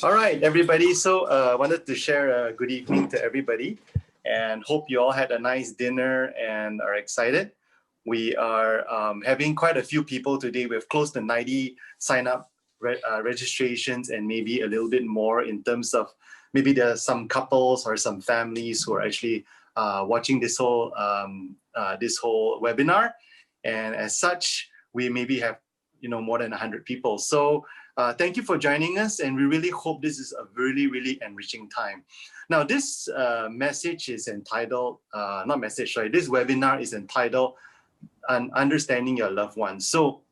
All right, everybody. So I wanted to share a good evening to everybody and hope you all had a nice dinner and are excited. We are having quite a few people today. We have close to 90 sign-up registrations and maybe a little bit more in terms of maybe there are some couples or some families who are actually watching this whole webinar. And as such, we maybe have more than 100 people. So thank you for joining us, and we really hope this is a really, really enriching time. Now, this message is entitled, this webinar is entitled Understanding Your Loved Ones. So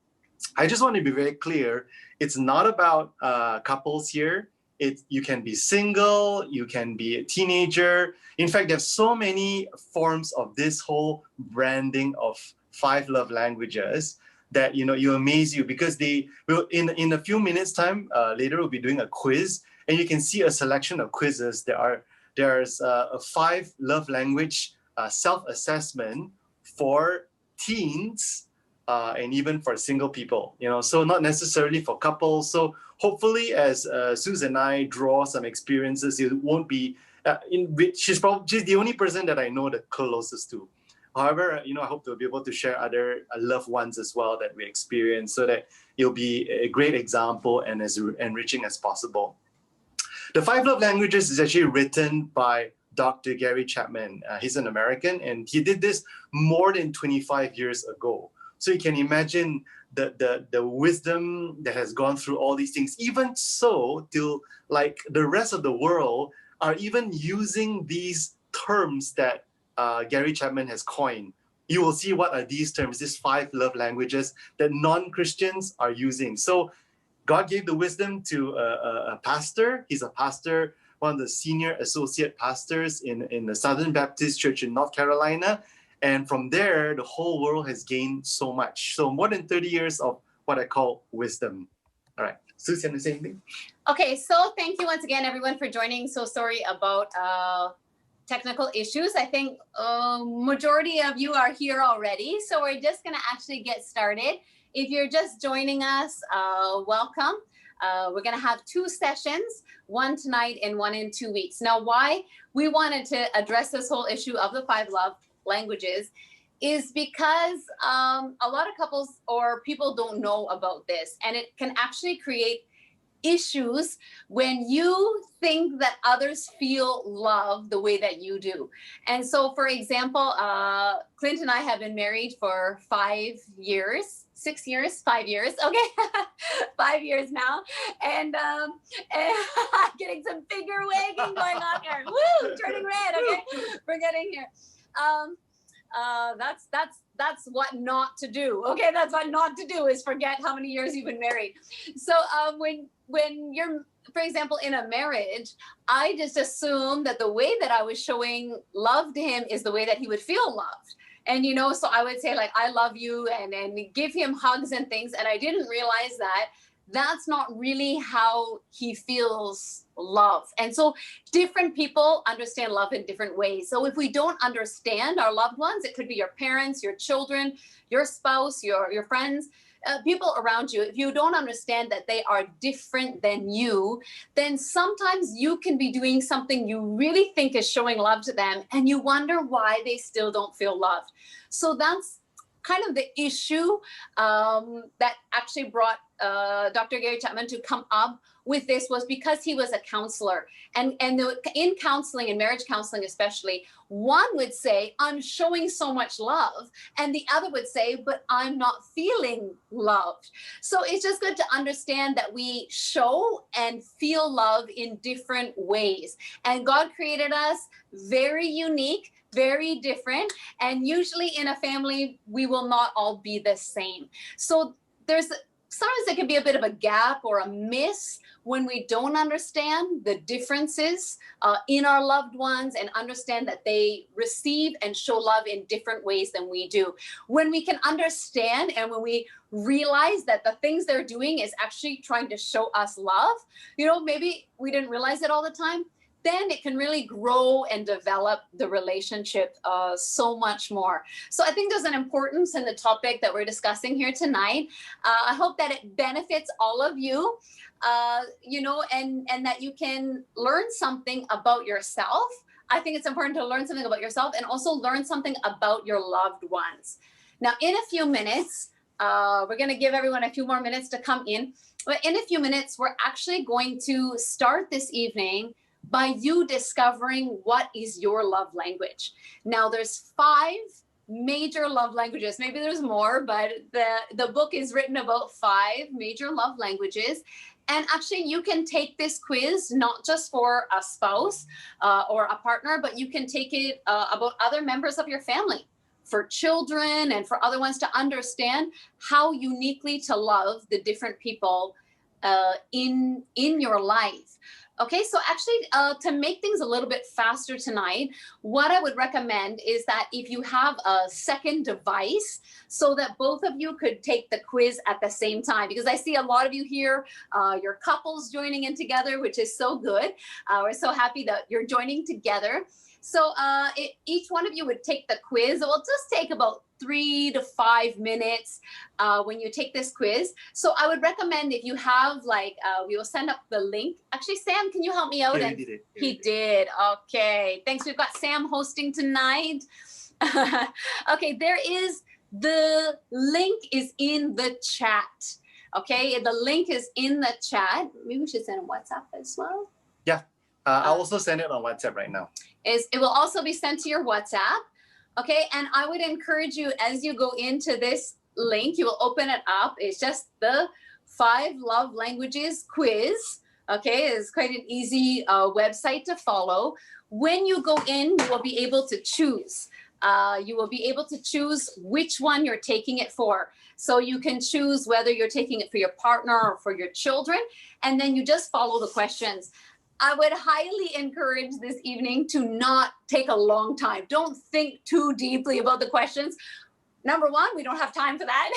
I just want to be very clear, it's not about couples here. You can be single, you can be a teenager. In fact, there's so many forms of this whole branding of 5 love languages that you amaze you, because they will in a few minutes time later we'll be doing a quiz, and you can see a selection of quizzes. There's a 5 love language self-assessment for teens and even for single people, so not necessarily for couples. So hopefully as Susan and I draw some experiences, it won't be she's the only person that I know the closest to. However, I hope to be able to share other loved ones as well that we experience, so that it'll be a great example and as enriching as possible. The 5 love languages is actually written by Dr. Gary Chapman. He's an American, and he did this more than 25 years ago. So you can imagine the wisdom that has gone through all these things. Even so, till like the rest of the world are even using these terms that Gary Chapman has coined. You will see what are these terms, these 5 love languages that non-Christians are using. So God gave the wisdom to a pastor. He's a pastor, one of the senior associate pastors in the Southern Baptist Church in North Carolina. And from there, the whole world has gained so much. So more than 30 years of what I call wisdom. All right, Susan, the same thing? Okay, so thank you once again, everyone, for joining. So sorry about technical issues. I think majority of you are here already. So we're just gonna actually get started. If you're just joining us, welcome. We're gonna have 2 sessions, one tonight and one in 2 weeks. Now, why we wanted to address this whole issue of the 5 love languages is because a lot of couples or people don't know about this, and it can actually create issues when you think that others feel love the way that you do. And so, for example, Klnt and I have been married for 5 years, 6 years, 5 years, okay, 5 years now, and getting some finger wagging going on here. Woo, turning red. Okay, we're getting here. That's what not to do. Okay, that's what not to do, is forget how many years you've been married. So when you're, for example, in a marriage, I just assumed that the way that I was showing love to him is the way that he would feel loved. And so I would say, like, I love you, and give him hugs and things. And I didn't realize that that's not really how he feels love. And so different people understand love in different ways. So if we don't understand our loved ones, it could be your parents, your children, your spouse, your friends, people around you. If you don't understand that they are different than you, then sometimes you can be doing something you really think is showing love to them, and you wonder why they still don't feel loved. So that's kind of the issue that actually brought Dr. Gary Chapman to come up with this, was because he was a counselor. And in counseling, in marriage counseling especially, one would say, I'm showing so much love, and the other would say, but I'm not feeling loved. So it's just good to understand that we show and feel love in different ways. And God created us very unique, very different, and usually in a family, we will not all be the same. So sometimes there can be a bit of a gap or a miss when we don't understand the differences in our loved ones, and understand that they receive and show love in different ways than we do. When we can understand, and when we realize that the things they're doing is actually trying to show us love, maybe we didn't realize it all the time. then it can really grow and develop the relationship so much more. So I think there's an importance in the topic that we're discussing here tonight. I hope that it benefits all of you, you know, and that you can learn something about yourself. I think it's important to learn something about yourself and also learn something about your loved ones. Now, in a few minutes, we're going to give everyone a few more minutes to come in. But in a few minutes, we're actually going to start this evening by you discovering what is your love language. Now, there's 5 major love languages. Maybe there's more, but the book is written about 5 major love languages. And actually, you can take this quiz not just for a spouse or a partner, but you can take it about other members of your family, for children and for other ones, to understand how uniquely to love the different people in your life. Okay, so actually, to make things a little bit faster tonight, what I would recommend is that if you have a second device, so that both of you could take the quiz at the same time, because I see a lot of you here, your couples joining in together, which is so good. We're so happy that you're joining together. So each one of you would take the quiz. It will just take about 3 to 5 minutes when you take this quiz. So I would recommend, if you have, like, we will send up the link. Actually, Sam, can you help me out? Yeah, and he did it. He did. Okay, thanks. We've got Sam hosting tonight. Okay, the link is in the chat. Okay, the link is in the chat. Maybe we should send a WhatsApp as well. Yeah, I'll also send it on WhatsApp right now. It will also be sent to your WhatsApp. Okay, and I would encourage you, as you go into this link, you will open it up. It's just the 5 love languages quiz. Okay, it's quite an easy website to follow. When you go in, you will be able to choose. You will be able to choose which one you're taking it for. So you can choose whether you're taking it for your partner or for your children, and then you just follow the questions. I would highly encourage this evening to not take a long time. Don't think too deeply about the questions. Number one, we don't have time for that.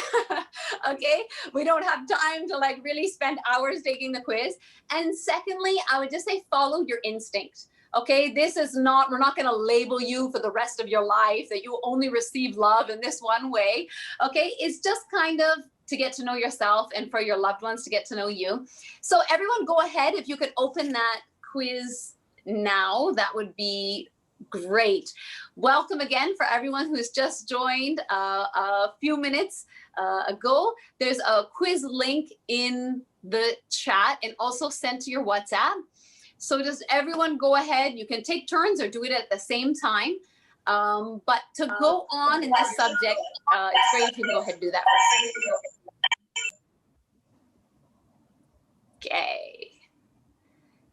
Okay, we don't have time to like really spend hours taking the quiz. And secondly, I would just say follow your instinct. Okay, this is not, we're not going to label you for the rest of your life that you only receive love in this one way. Okay, it's just kind of to get to know yourself and for your loved ones to get to know you. So everyone, go ahead. If you could open that quiz now, that would be great. Welcome again for everyone who's just joined a few minutes ago. There's a quiz link in the chat and also sent to your WhatsApp. So just everyone go ahead. You can take turns or do it at the same time. But to go on in this subject, it's great if you can go ahead and do that. Okay.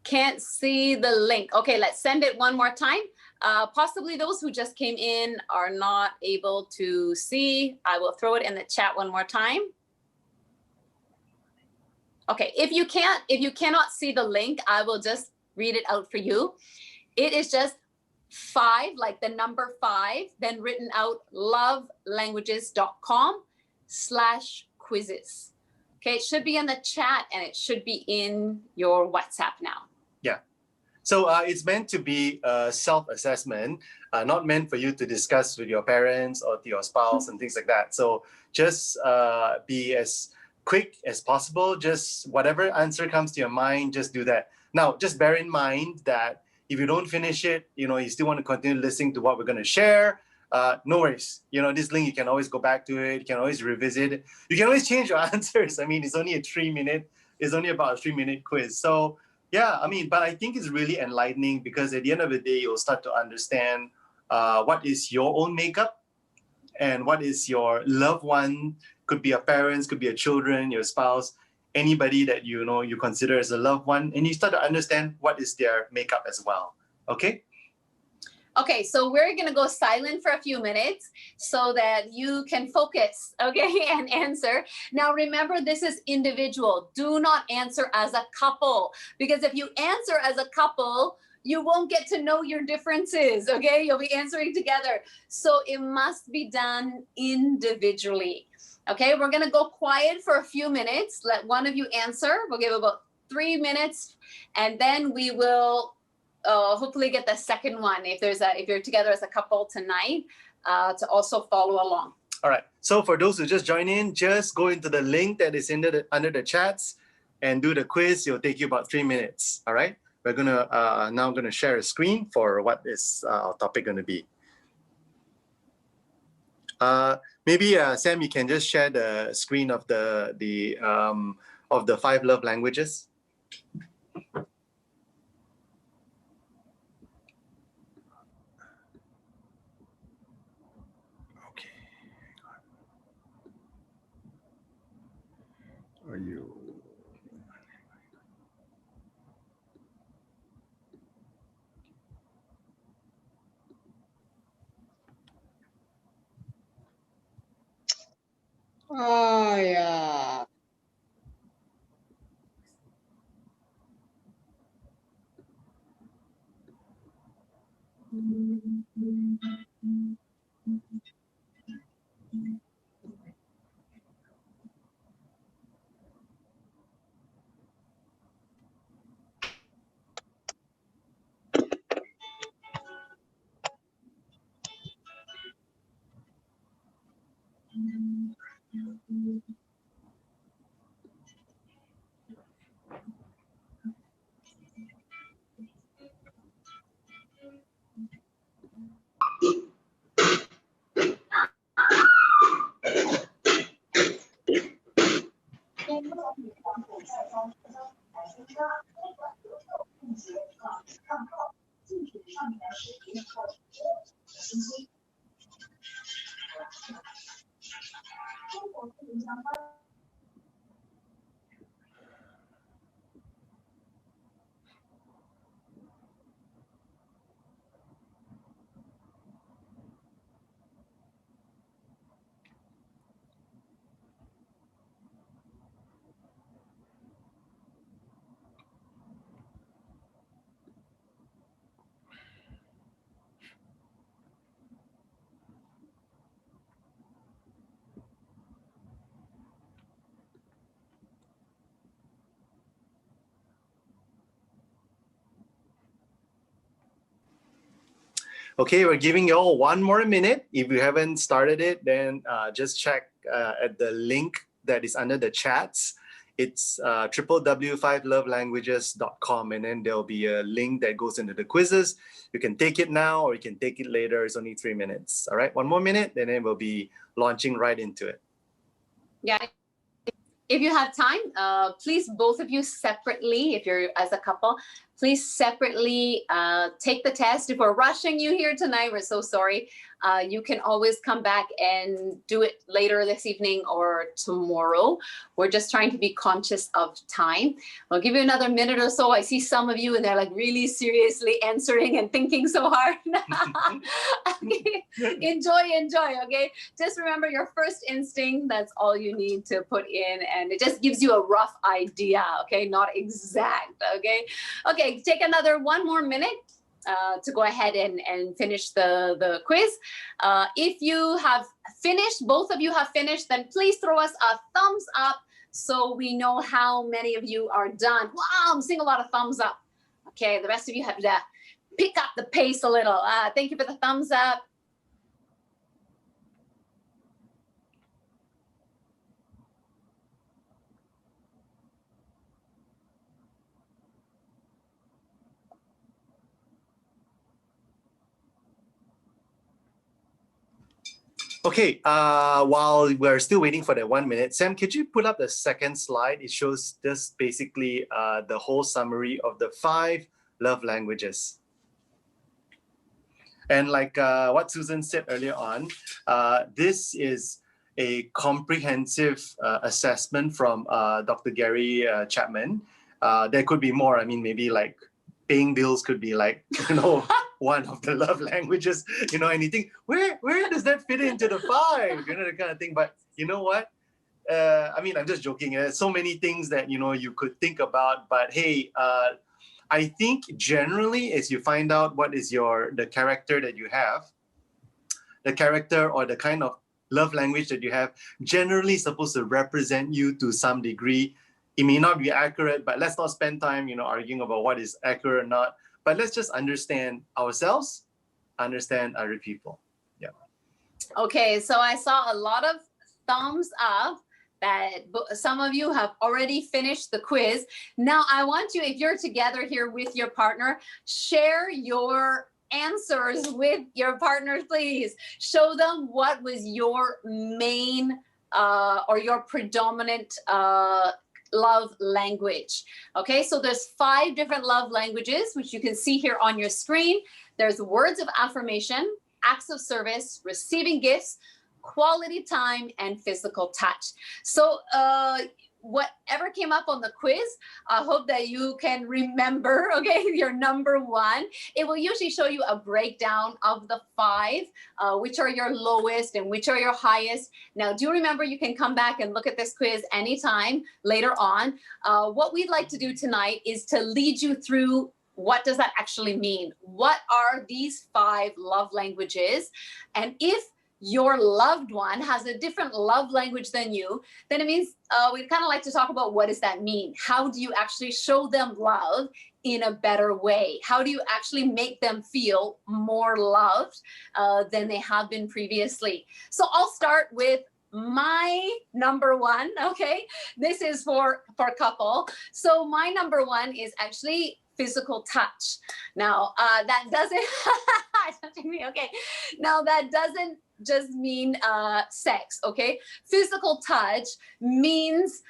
Can't see the link. Okay, let's send it one more time. Possibly those who just came in are not able to see. I will throw it in the chat one more time. Okay, if you cannot see the link, I will just read it out for you. It is just 5, like the number 5, then written out lovelanguages.com/quizzes. Okay, it should be in the chat and it should be in your WhatsApp now. Yeah. So it's meant to be a self-assessment, not meant for you to discuss with your parents or to your spouse and things like that. So just be as quick as possible. Just whatever answer comes to your mind, just do that. Now, just bear in mind that if you don't finish it, you still want to continue listening to what we're going to share. No worries. This link, you can always go back to it. You can always revisit it. You can always change your answers. I mean, it's only about a 3-minute quiz. So yeah, but I think it's really enlightening because at the end of the day, you'll start to understand what is your own makeup and what is your loved one. Could be your parents, could be your children, your spouse, anybody that you consider as a loved one, and you start to understand what is their makeup as well. Okay? Okay, so we're gonna go silent for a few minutes so that you can focus, okay, and answer. Now remember, this is individual. Do not answer as a couple, because if you answer as a couple, you won't get to know your differences, okay? You'll be answering together. So it must be done individually. Okay, we're gonna go quiet for a few minutes. Let one of you answer. We'll give about 3 minutes, and then we will hopefully get the second one if you're together as a couple tonight to also follow along. All right. So for those who just join in, just go into the link that is under the chats and do the quiz. It'll take you about 3 minutes. All right. We're now gonna share a screen for what is our topic gonna be. Maybe Sam, you can just share the screen of the 5 love languages. Okay. Are you? Oh yeah. Okay, we're giving you all 1 more minute. If you haven't started it, then just check at the link that is under the chats. It's www.5lovelanguages.com, and then there'll be a link that goes into the quizzes. You can take it now or you can take it later. It's only 3 minutes. All right, 1 more minute, and then we'll be launching right into it. Yeah. If you have time, please, both of you separately, if you're as a couple, please separately take the test. If we're rushing you here tonight, we're so sorry. You can always come back and do it later this evening or tomorrow. We're just trying to be conscious of time. I'll give you another minute or so. I see some of you and they're like really seriously answering and thinking so hard. Okay. Enjoy, okay? Just remember your first instinct, that's all you need to put in, and it just gives you a rough idea, okay? Not exact, okay? Okay, take another 1 more minute to go ahead and finish the quiz. If you have finished, both of you have finished, then please throw us a thumbs up so we know how many of you are done. Wow, I'm seeing a lot of thumbs up. Okay, the rest of you have to pick up the pace a little. Thank you for the thumbs up. Okay, while we're still waiting for that 1 minute, Sam, could you put up the second slide? It shows just basically the whole summary of the 5 love languages. And like what Susan said earlier on, this is a comprehensive assessment from Dr. Gary Chapman. There could be more. I mean, maybe like paying bills could be like, you know, one of the love languages, you know, and you think, where does that fit into the 5? You know, that kind of thing. But you know what? I mean, I'm just joking. There's so many things that, you know, you could think about. But hey, I think generally as you find out what is the character that you have, the character or the kind of love language that you have, generally supposed to represent you to some degree. It may not be accurate, but let's not spend time, you know, arguing about what is accurate or not. but let's just understand ourselves, understand other people. Yeah. Okay, so I saw a lot of thumbs up that some of you have already finished the quiz. Now I want you, if you're together here with your partner, share your answers with your partners, please. Show them what was your main or your predominant love language. Okay, so there's 5 different love languages, which you can see here on your screen. There's words of affirmation, acts of service, receiving gifts, quality time, and physical touch. So whatever came up on the quiz, I hope that you can remember, okay, your number 1. It will usually show you a breakdown of the 5, which are your lowest and which are your highest. Now, do remember you can come back and look at this quiz anytime later on. What we'd like to do tonight is to lead you through what does that actually mean? What are these 5 love languages? And if your loved one has a different love language than you, then it means we'd kind of like to talk about what does that mean? How do you actually show them love in a better way? How do you actually make them feel more loved than they have been previously? So I'll start with my number 1, okay? This is for couple. So my number 1 is actually physical touch. Now that doesn't, okay. Now that doesn't just mean sex, okay? Physical touch means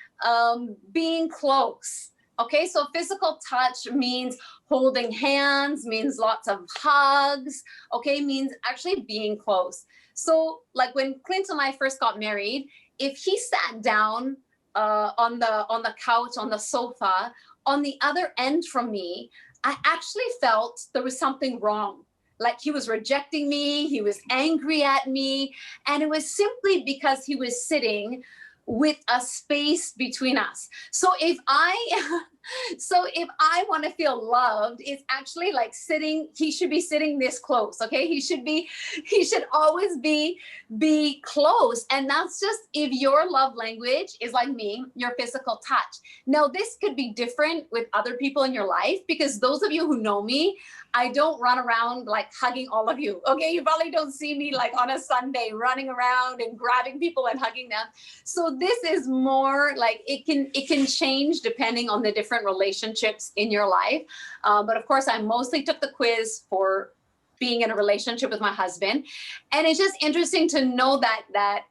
being close. Okay, so physical touch means holding hands, means lots of hugs, okay, means actually being close. So like when Klnt and I first got married, if he sat down on the couch, on the sofa, on the other end from me, I actually felt there was something wrong. Like he was rejecting me, he was angry at me, and it was simply because he was sitting with a space between us. So if I want to feel loved, it's actually like sitting, he should be sitting this close, okay? He should always be close. And that's just if your love language is like me, your physical touch. Now, this could be different with other people in your life, because those of you who know me, I don't run around like hugging all of you, okay? You probably don't see me like on a Sunday running around and grabbing people and hugging them. So this is more like it can change depending on the different relationships in your life. But of course, I mostly took the quiz for being in a relationship with my husband. And it's just interesting to know that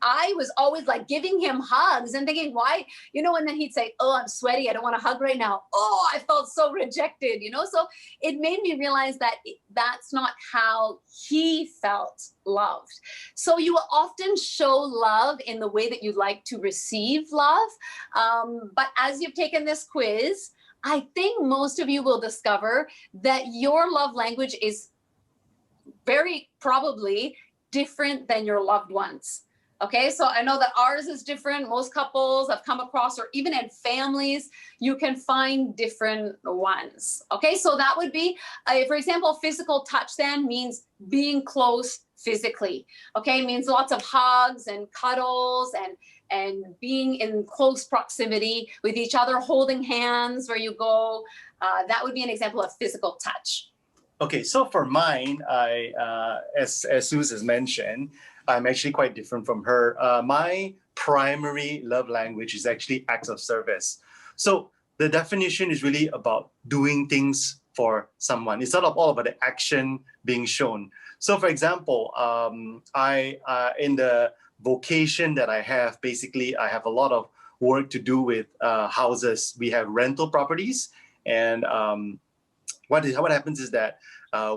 I was always like giving him hugs and thinking, why, and then he'd say, oh, I'm sweaty, I don't want to hug right now. Oh, I felt so rejected, so it made me realize that that's not how he felt loved. So you will often show love in the way that you like to receive love. But as you've taken this quiz, I think most of you will discover that your love language is very probably different than your loved ones. Okay, so I know that ours is different. Most couples I've come across, or even in families, you can find different ones. Okay, so that would be, for example, physical touch then means being close physically. Okay, means lots of hugs and cuddles and being in close proximity with each other, holding hands where you go. That would be an example of physical touch. Okay, so for mine, as Suze has mentioned, I'm actually quite different from her. My primary love language is actually acts of service. So the definition is really about doing things for someone. It's not all about the action being shown. So for example, I in the vocation that I have, basically I have a lot of work to do with houses. We have rental properties, and what happens is that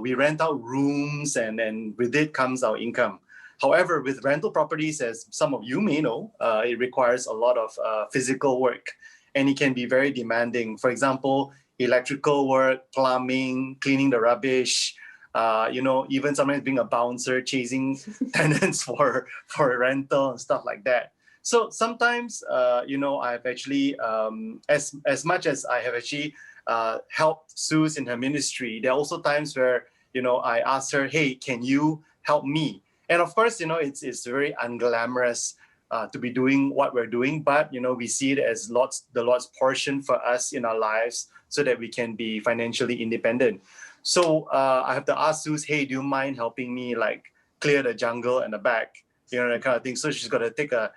we rent out rooms, and then with it comes our income. However, with rental properties, as some of you may know, it requires a lot of physical work, and it can be very demanding. For example, electrical work, plumbing, cleaning the rubbish, even sometimes being a bouncer, chasing tenants for rental and stuff like that. So sometimes, I've actually, as much as I have actually helped Suze in her ministry, there are also times where, I asked her, hey, can you help me? And of course, it's very unglamorous to be doing what we're doing, but we see it as the Lord's portion for us in our lives so that we can be financially independent. So I have to ask Suze, hey, do you mind helping me like clear the jungle and the back, that kind of thing. So she's got to take a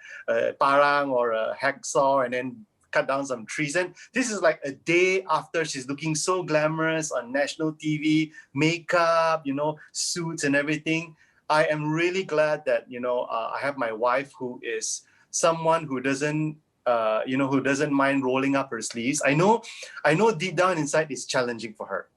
parang or a hacksaw and then cut down some trees. And this is like a day after she's looking so glamorous on national TV, makeup, suits and everything. I am really glad that, I have my wife who is someone who doesn't mind rolling up her sleeves. I know deep down inside it's challenging for her.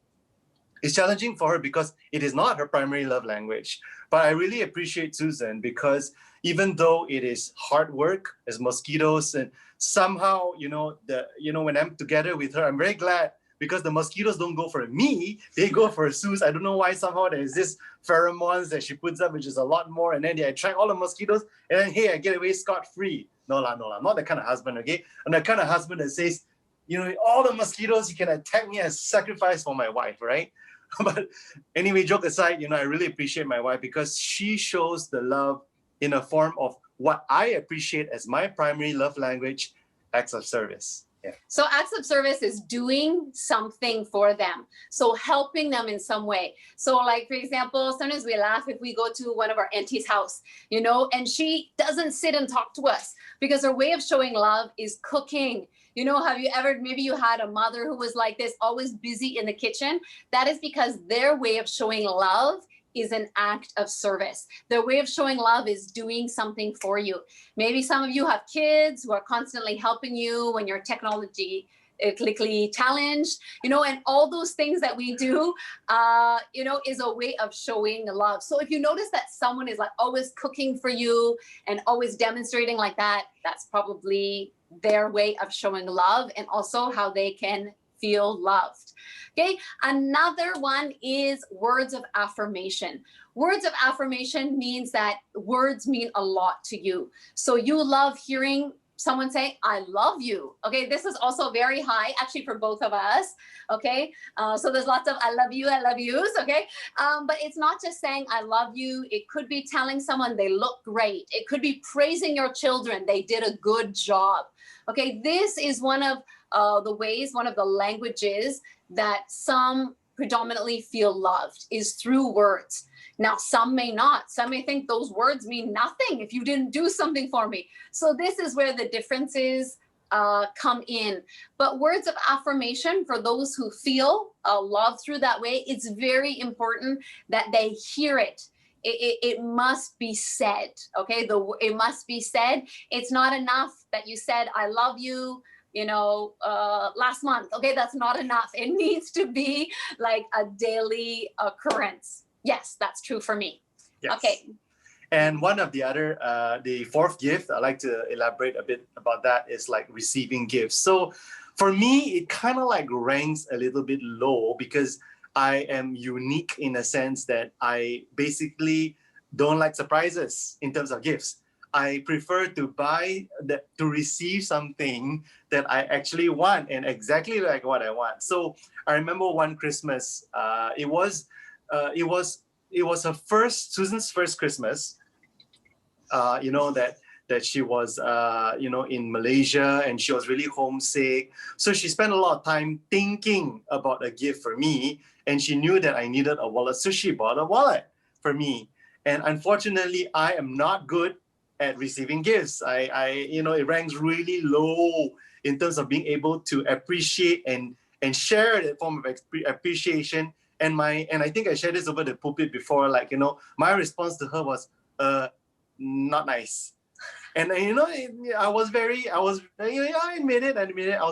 It's challenging for her because it is not her primary love language. But I really appreciate Susan because even though it is hard work as mosquitoes, and somehow, when I'm together with her, I'm very glad because the mosquitoes don't go for me, they go for Suze. I don't know why. Somehow there's this pheromones that she puts up, which is a lot more, and then they attract all the mosquitoes, and then hey, I get away scot-free. No, I'm not that kind of husband, okay? I'm the kind of husband that says, all the mosquitoes, you can attack me as sacrifice for my wife, right? But anyway, joke aside, I really appreciate my wife because she shows the love in a form of what I appreciate as my primary love language, acts of service. Yeah. So acts of service is doing something for them. So helping them in some way. So like, for example, sometimes we laugh if we go to one of our auntie's house, and she doesn't sit and talk to us because her way of showing love is cooking. Have you ever, maybe you had a mother who was like this, always busy in the kitchen? That is because their way of showing love is an act of service. Their way of showing love is doing something for you. Maybe some of you have kids who are constantly helping you when you're technologically challenged, and all those things that we do, is a way of showing love. So if you notice that someone is like always cooking for you and always demonstrating like that, that's probably their way of showing love and also how they can feel loved. Okay, another one is words of affirmation. Words of affirmation means that words mean a lot to you. So you love hearing someone say, I love you. Okay, this is also very high actually for both of us. Okay, so there's lots of I love yous. Okay, but it's not just saying I love you. It could be telling someone they look great. It could be praising your children. They did a good job. Okay, this is one of the ways, one of the languages that some predominantly feel loved is through words. Now, some may not. Some may think those words mean nothing if you didn't do something for me. So this is where the differences come in. But words of affirmation for those who feel love through that way, it's very important that they hear it. It must be said, okay? It must be said. It's not enough that you said, I love you, last month. Okay, that's not enough. It needs to be like a daily occurrence. Yes, that's true for me. Yes. Okay. And one of the other, the fourth gift, I'd like to elaborate a bit about that is like receiving gifts. So for me, it kind of like ranks a little bit low because I am unique in a sense that I basically don't like surprises in terms of gifts. I prefer to receive something that I actually want and exactly like what I want. So I remember one Christmas, it was Susan's first Christmas, that she was, in Malaysia and she was really homesick. So she spent a lot of time thinking about a gift for me and she knew that I needed a wallet. So she bought a wallet for me. And unfortunately, I am not good at receiving gifts. It ranks really low in terms of being able to appreciate and share that form of appreciation. And I think I shared this over the pulpit before, my response to her was, not nice. And I admit it. I was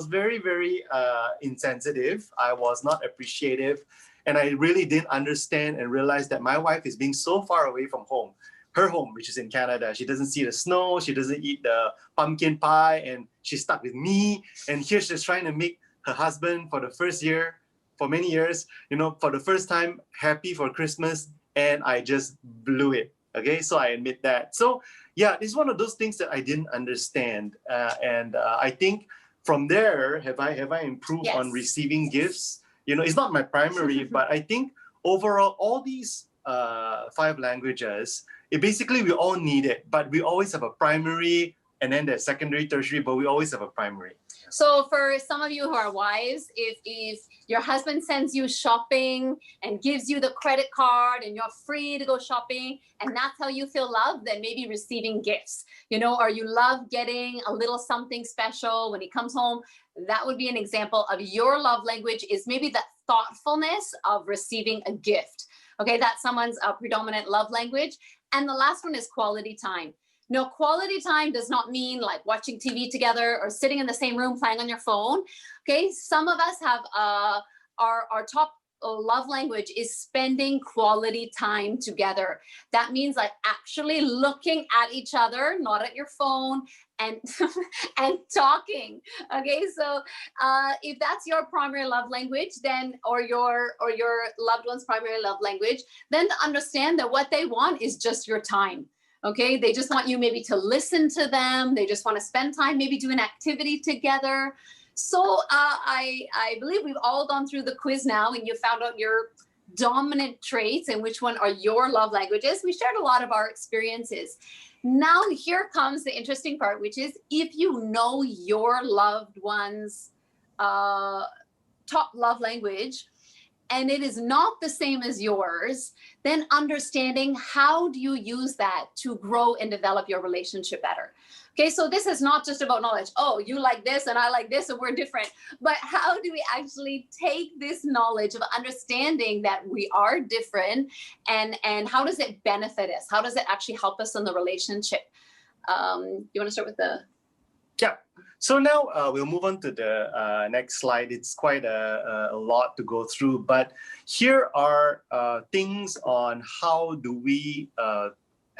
very, very insensitive. I was not appreciative. And I really didn't understand and realize that my wife is being so far away from home. Her home, which is in Canada. She doesn't see the snow. She doesn't eat the pumpkin pie. And she's stuck with me. And here she's trying to make her husband for many years, for the first time, happy for Christmas. And I just blew it. Okay, so I admit that. So yeah, it's one of those things that I didn't understand. And I think from there, have I improved on receiving gifts? It's not my primary, but I think overall, all these 5 languages, we all need it, but we always have a primary and then there's secondary, tertiary, but we always have a primary. So for some of you who are wives, if your husband sends you shopping and gives you the credit card and you're free to go shopping and that's how you feel loved, then maybe receiving gifts, you know, or you love getting a little something special when he comes home. That would be an example of your love language, is maybe the thoughtfulness of receiving a gift. Okay, that's someone's predominant love language. And the last one is quality time. No, quality time does not mean like watching TV together or sitting in the same room playing on your phone. Okay, some of us have our top love language is spending quality time together. That means like actually looking at each other, not at your phone, and and talking. Okay, so if that's your primary love language, then or your loved one's primary love language, then to understand that what they want is just your time. Okay, they just want you maybe to listen to them. They just want to spend time, maybe do an activity together. So I believe we've all gone through the quiz now and you found out your dominant traits and which one are your love languages. We shared a lot of our experiences. Now here comes the interesting part, which is if you know your loved one's top love language, and it is not the same as yours, then understanding how do you use that to grow and develop your relationship better. Okay, so this is not just about knowledge. Oh, you like this and I like this and we're different. But how do we actually take this knowledge of understanding that we are different and how does it benefit us? How does it actually help us in the relationship? You want to start with the... Yeah. So now we'll move on to the next slide. It's quite a lot to go through, but here are things on how do we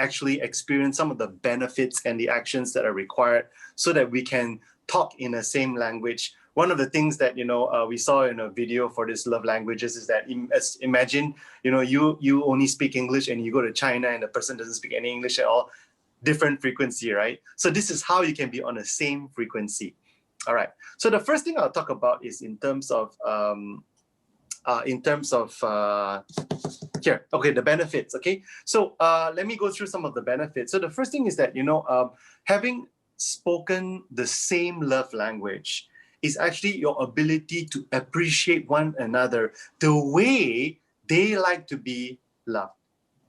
actually experience some of the benefits and the actions that are required so that we can talk in the same language. One of the things that, you know, we saw in a video for this love languages is that imagine, you know, you only speak English and you go to China and the person doesn't speak any English at all. Different frequency, right? So this is how you can be on the same frequency. All right. So the first thing I'll talk about is in terms of here. Okay, the benefits. Okay. So let me go through some of the benefits. So the first thing is that, you know, having spoken the same love language is actually your ability to appreciate one another the way they like to be loved.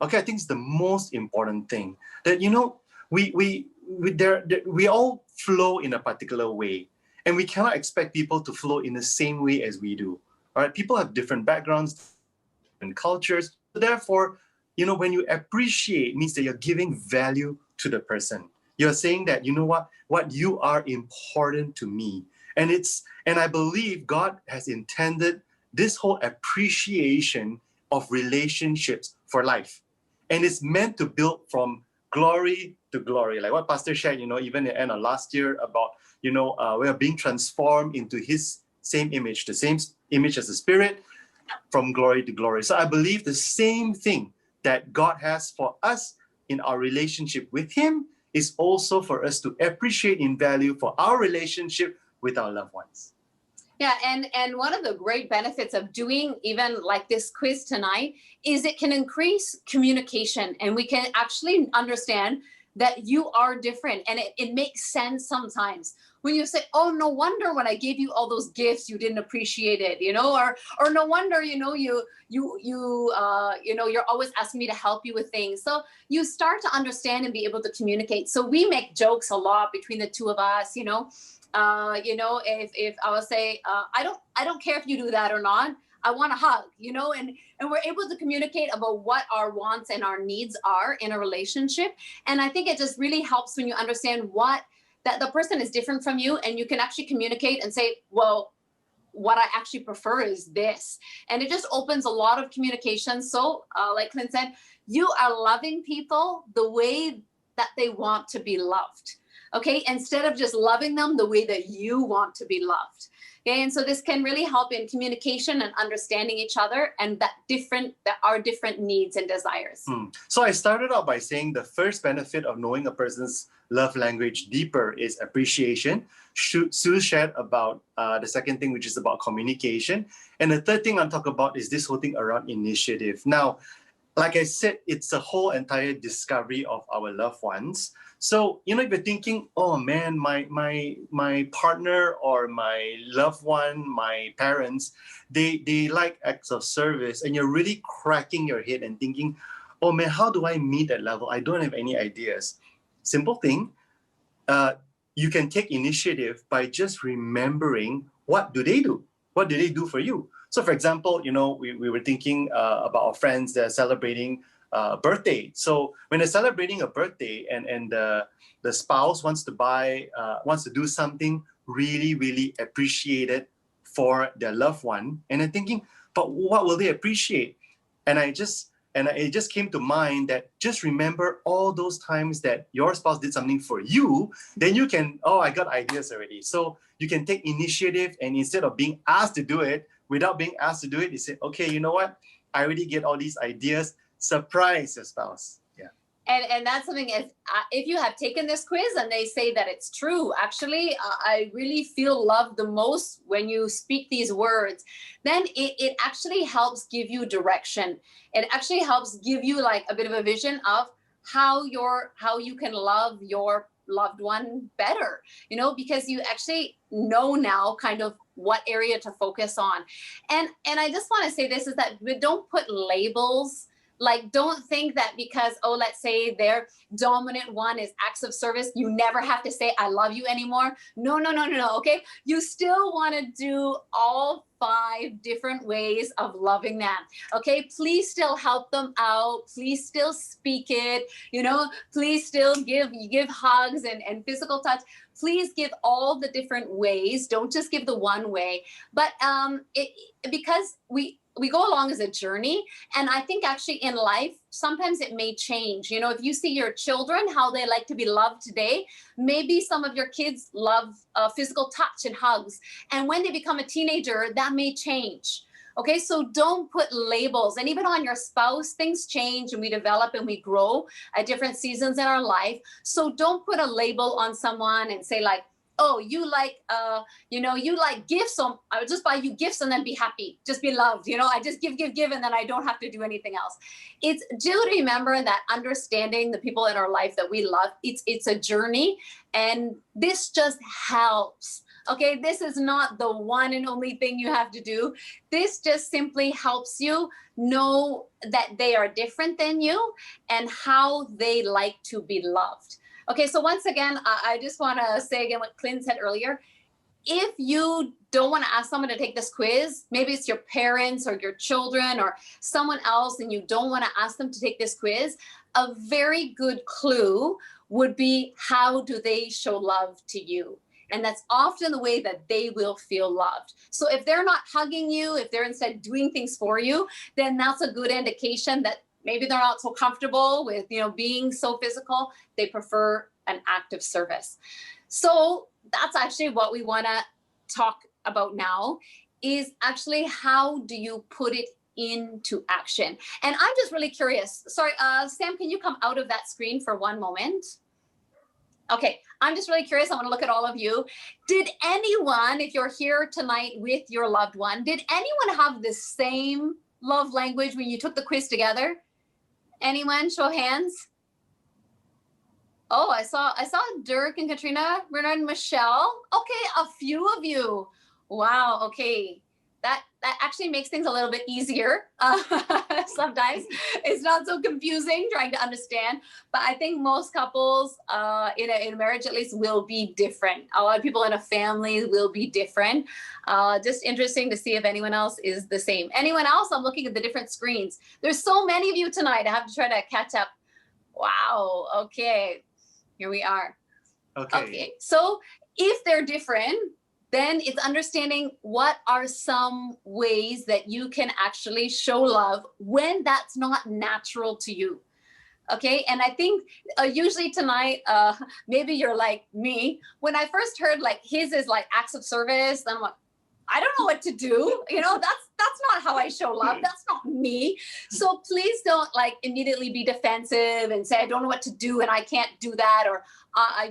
Okay, I think it's the most important thing that, you know, we all flow in a particular way and we cannot expect people to flow in the same way as we do. All right, people have different backgrounds and cultures. Therefore, you know, when you appreciate means that you're giving value to the person. You're saying that, you know what you are important to me. And I believe God has intended this whole appreciation of relationships for life. And it's meant to build from glory to glory. Like what Pastor shared, you know, even at the end of last year about, you know, we are being transformed into his same image, the same image as the Spirit, from glory to glory. So I believe the same thing that God has for us in our relationship with him is also for us to appreciate in value for our relationship with our loved ones. Yeah, and one of the great benefits of doing even like this quiz tonight is it can increase communication and we can actually understand that you are different, and it makes sense sometimes when you say, oh, no wonder when I gave you all those gifts you didn't appreciate it, you know, or no wonder, you know, you're always asking me to help you with things. So you start to understand and be able to communicate. So we make jokes a lot between the two of us, you know, if I will say, I don't care if you do that or not, I want a hug, you know, and we're able to communicate about what our wants and our needs are in a relationship. And I think it just really helps when you understand that the person is different from you, and you can actually communicate and say, well, what I actually prefer is this. And it just opens a lot of communication. So like Klnt said, you are loving people the way that they want to be loved. Okay, instead of just loving them the way that you want to be loved. Okay, and so this can really help in communication and understanding each other and that our different needs and desires. So I started out by saying the first benefit of knowing a person's love language deeper is appreciation. Sue shared about the second thing, which is about communication. And the third thing I'll talk about is this whole thing around initiative. Now, like I said, it's a whole entire discovery of our loved ones. So, if you're thinking, oh man, my partner or my loved one, my parents, they like acts of service, and you're really cracking your head and thinking, oh man, how do I meet that level? I don't have any ideas. Simple thing, you can take initiative by just remembering what do they do? What do they do for you? So for example, we were thinking about our friends that are celebrating birthday. So when they're celebrating a birthday and the spouse wants to do something really, really appreciated for their loved one, and I'm thinking, but what will they appreciate? And it just came to mind that just remember all those times that your spouse did something for you, then you can, I got ideas already. So you can take initiative, and instead of being asked to do it, without being asked to do it, you say, okay, you know what? I already get all these ideas. Surprise your spouse. Yeah. And that's something, if you have taken this quiz and they say that it's true, actually, I really feel loved the most when you speak these words, then it actually helps give you direction. It actually helps give you like a bit of a vision of how you can love your loved one better, because you actually know now kind of what area to focus on. And I just want to say this is that we don't put labels. Like, don't think that because, let's say their dominant one is acts of service, you never have to say, I love you anymore. No, okay? You still want to do all 5 different ways of loving them, okay? Please still help them out. Please still speak it, please still give hugs and physical touch. Please give all the different ways. Don't just give the one way. But because we go along as a journey. And I think actually in life, sometimes it may change. If you see your children, how they like to be loved today, maybe some of your kids love physical touch and hugs. And when they become a teenager, that may change. Okay, so don't put labels. And even on your spouse, things change and we develop and we grow at different seasons in our life. So don't put a label on someone and say like, oh, you like gifts, so I would just buy you gifts and then be happy, just be loved. I just give, and then I don't have to do anything else. It's do remember that understanding the people in our life that we love, it's a journey, and this just helps. Okay, this is not the one and only thing you have to do. This just simply helps you know that they are different than you and how they like to be loved. Okay, so once again, I just want to say again what Klnt said earlier. If you don't want to ask someone to take this quiz, maybe it's your parents or your children or someone else, and you don't want to ask them to take this quiz, a very good clue would be, how do they show love to you? And that's often the way that they will feel loved. So if they're not hugging you, if they're instead doing things for you, then that's a good indication that maybe they're not so comfortable with, being so physical. They prefer an act of service. So that's actually what we want to talk about now, is actually how do you put it into action? And I'm just really curious. Sorry, Sam, can you come out of that screen for one moment? Okay, I'm just really curious. I want to look at all of you. Did anyone, if you're here tonight with your loved one, did anyone have the same love language when you took the quiz together? Anyone? Show hands. Oh, I saw Dirk and Katrina, Bernard and Michelle. Okay, a few of you. Wow, okay. That actually makes things a little bit easier. Sometimes it's not so confusing trying to understand, but I think most couples in a marriage at least will be different. A lot of people in a family will be different. Just interesting to see if anyone else is the same. Anyone else? I'm looking at the different screens. There's so many of you tonight. I have to try to catch up. Wow, okay. Here we are. Okay. So if they're different, then it's understanding what are some ways that you can actually show love when that's not natural to you. Okay, and I think usually tonight, maybe you're like me. When I first heard like his is like acts of service, then I'm like, I don't know what to do. That's not how I show love. That's not me. So please don't like immediately be defensive and say, I don't know what to do and I can't do that, or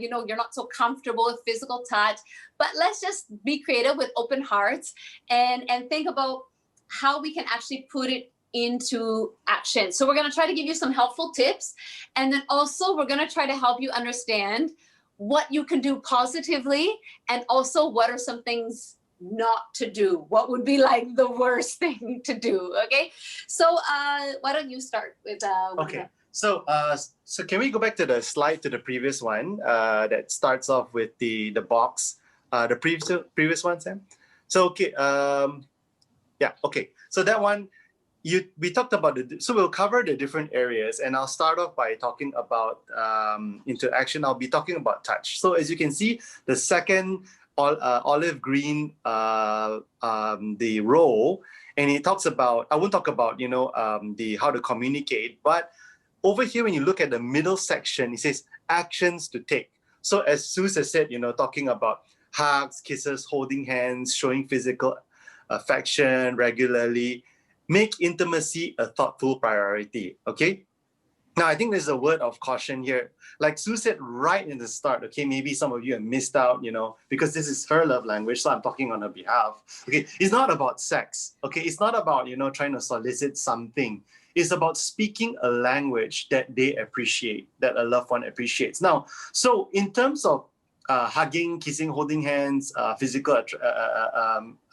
you're not so comfortable with physical touch. But let's just be creative with open hearts and think about how we can actually put it into action. So we're going to try to give you some helpful tips. And then also we're going to try to help you understand what you can do positively, and also what are some things not to do. What would be like the worst thing to do? Okay. So why don't you start with Okay. So can we go back to the slide, to the previous one that starts off with the box, the previous one, Sam? So okay, yeah, okay. So that one, we talked about so we'll cover the different areas, and I'll start off by talking about into action. I'll be talking about touch. So as you can see, the second olive green the row, and it talks about, I won't talk about the how to communicate, but over here, when you look at the middle section, it says actions to take. So as Sue has said, talking about hugs, kisses, holding hands, showing physical affection regularly, make intimacy a thoughtful priority, okay? Now, I think there's a word of caution here. Like Sue said right in the start, okay, maybe some of you have missed out, because this is her love language, so I'm talking on her behalf. Okay, it's not about sex, okay? It's not about, trying to solicit something. It's about speaking a language that they appreciate, that a loved one appreciates. Now, so in terms of hugging, kissing, holding hands, physical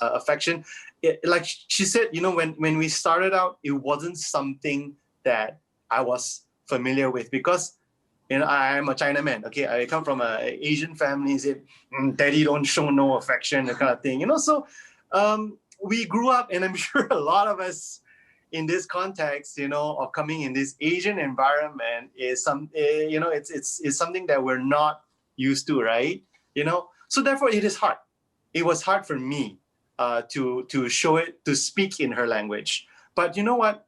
affection, like she said, when we started out, it wasn't something that I was familiar with, because I'm a Chinaman. Okay, I come from an Asian family. Said, "Daddy don't show no affection," that kind of thing. So we grew up, and I'm sure a lot of us in this context, of coming in this Asian environment is it's something that we're not used to, right? So therefore it is hard. It was hard for me to show it, to speak in her language. But you know what?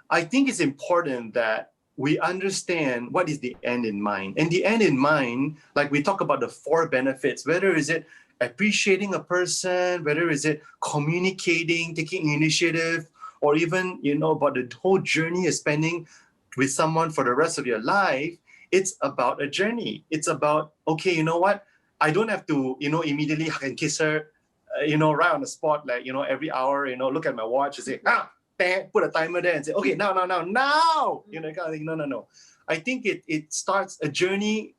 I think it's important that we understand what is the end in mind. And the end in mind, like we talk about the 4 benefits, whether is it appreciating a person, whether is it communicating, taking initiative, or even, about the whole journey of spending with someone for the rest of your life, it's about a journey. It's about, okay, you know what? I don't have to, immediately hug and kiss her, right on the spot, like, every hour, look at my watch and say, put a timer there and say, okay, now, kind of thing. No. I think it starts, a journey,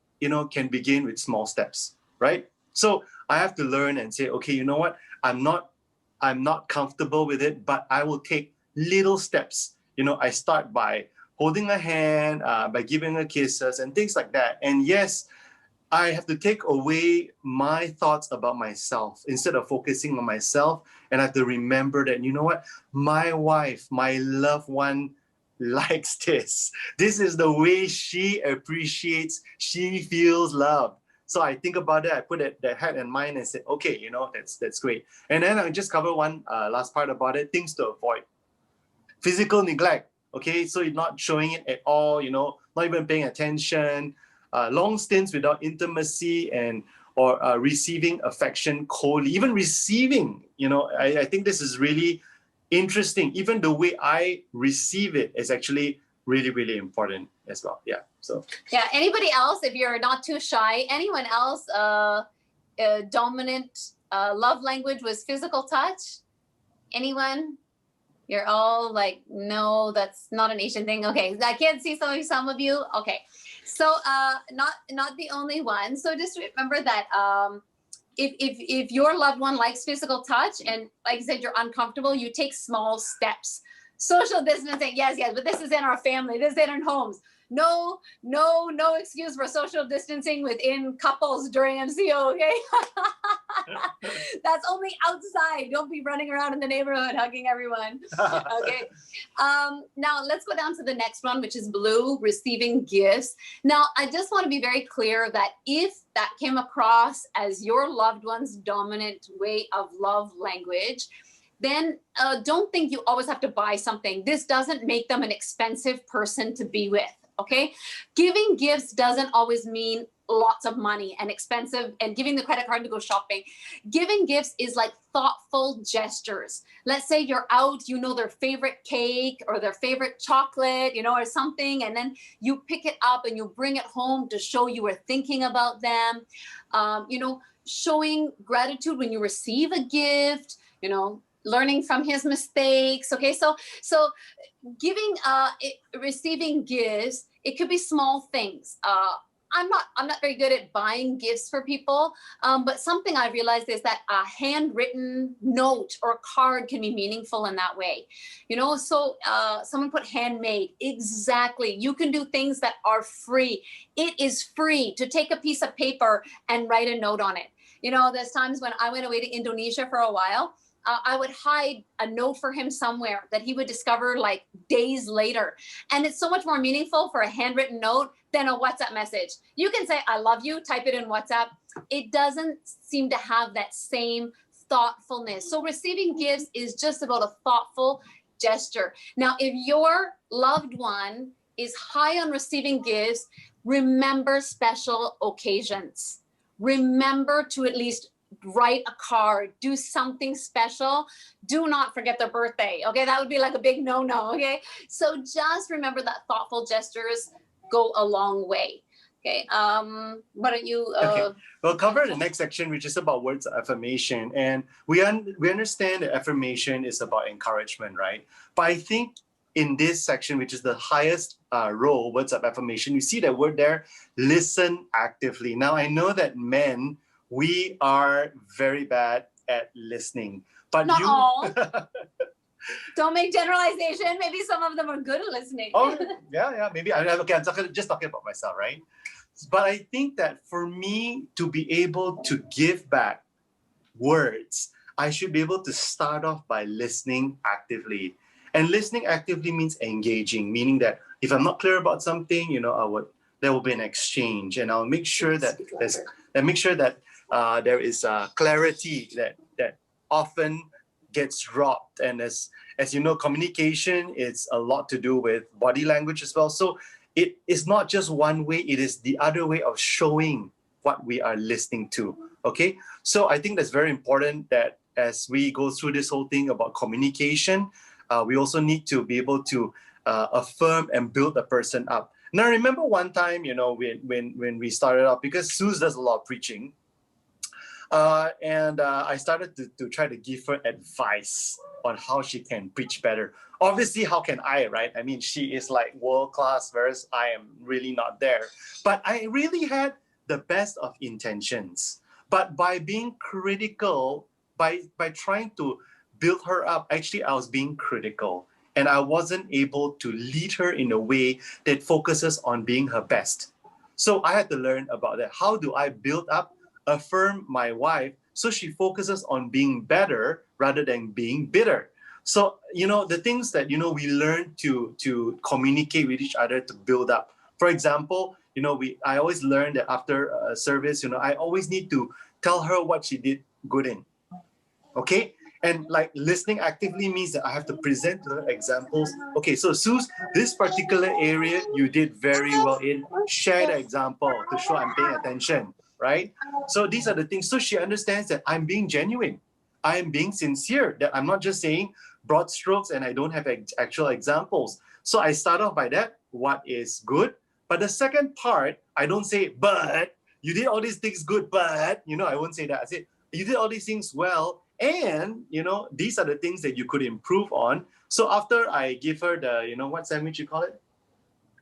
can begin with small steps, right? So I have to learn and say, okay, you know what? I'm not comfortable with it, but I will take little steps. I start by holding a hand, by giving her kisses and things like that. And yes, I have to take away my thoughts about myself instead of focusing on myself. And I have to remember that, you know what? My wife, my loved one likes this. This is the way she appreciates, she feels loved. So I think about it, I put that head in mind and say, okay, that's great. And then I'll just cover one last part about it, things to avoid. Physical neglect, okay? So you're not showing it at all, not even paying attention, long stints without intimacy or receiving affection coldly, even receiving, I think this is really interesting. Even the way I receive it is actually really, really important as well. Yeah. So yeah, anybody else, if you're not too shy, anyone else dominant love language was physical touch? Anyone? You're all like, no, that's not an Asian thing. Okay, I can't see some of you. Okay, so not the only one. So just remember that if your loved one likes physical touch, and like I said, you're uncomfortable, you take small steps. Social distancing, yes, but this is in our family, this is in our homes. No excuse for social distancing within couples during MCO, okay? That's only outside. Don't be running around in the neighborhood hugging everyone, okay? Now let's go down to the next one, which is blue, receiving gifts. Now, I just want to be very clear that if that came across as your loved one's dominant way of love language, then don't think you always have to buy something. This doesn't make them an expensive person to be with. Okay, giving gifts doesn't always mean lots of money and expensive and giving the credit card to go shopping. Giving gifts is like thoughtful gestures. Let's say you're out, their favorite cake or their favorite chocolate, or something, and then you pick it up and you bring it home to show you were thinking about them. Showing gratitude when you receive a gift, learning from his mistakes. Okay, so giving, receiving gifts, it could be small things. I'm not very good at buying gifts for people, but something I've realized is that a handwritten note or card can be meaningful in that way. You know, so someone put handmade. Exactly. You can do things that are free. It is free to take a piece of paper and write a note on it. You know, there's times when I went away to Indonesia for a while, I would hide a note for him somewhere that he would discover like days later. And it's so much more meaningful for a handwritten note than a WhatsApp message. You can say, I love you, type it in WhatsApp. It doesn't seem to have that same thoughtfulness. So receiving gifts is just about a thoughtful gesture. Now, if your loved one is high on receiving gifts, remember special occasions. Remember to at least write a card, do something special. Do not forget their birthday. Okay, that would be like a big no-no. Okay, so just remember that thoughtful gestures go a long way. Okay, why don't you? Okay. We'll cover the next section, which is about words of affirmation, and we understand that affirmation is about encouragement, right? But I think in this section, which is the highest role, words of affirmation, you see that word there, listen actively. Now I know that men, we are very bad at listening, but not all. Don't make generalization. Maybe some of them are good at listening. Oh, yeah, maybe. Okay, I'm just talking about myself, right? But I think that for me to be able to give back words, I should be able to start off by listening actively. And listening actively means engaging, meaning that if I'm not clear about something, you know, there will be an exchange, and I'll make sure that there is clarity that often gets robbed. And as you know, communication is a lot to do with body language as well. So it is not just one way, it is the other way of showing what we are listening to. Okay, so I think that's very important that as we go through this whole thing about communication, we also need to be able to affirm and build a person up. Now, remember one time, you know, when we started out, because Suze does a lot of preaching, and I started to try to give her advice on how she can preach better. Obviously, how can I, right? I mean, she is like world-class, whereas I am really not there. But I really had the best of intentions. But by being critical, by trying to build her up, actually, I was being critical. And I wasn't able to lead her in a way that focuses on being her best. So I had to learn about that. How do I build up, affirm my wife so she focuses on being better rather than being bitter? So, you know, the things that, you know, we learn to communicate with each other to build up. For example, you know, I always learn that after a service, you know, I always need to tell her what she did good in. Okay? And like listening actively means that I have to present to her examples. Okay, so Suze, this particular area you did very well in. Share the example to show I'm paying attention, right? So these are the things. So she understands that I'm being genuine. I am being sincere, that I'm not just saying broad strokes and I don't have actual examples. So I start off by that, what is good. But the second part, I don't say, but you did all these things good, but, you know, I won't say that. I say, you did all these things well, and, you know, these are the things that you could improve on. So after I give her the, you know, what sandwich you call it?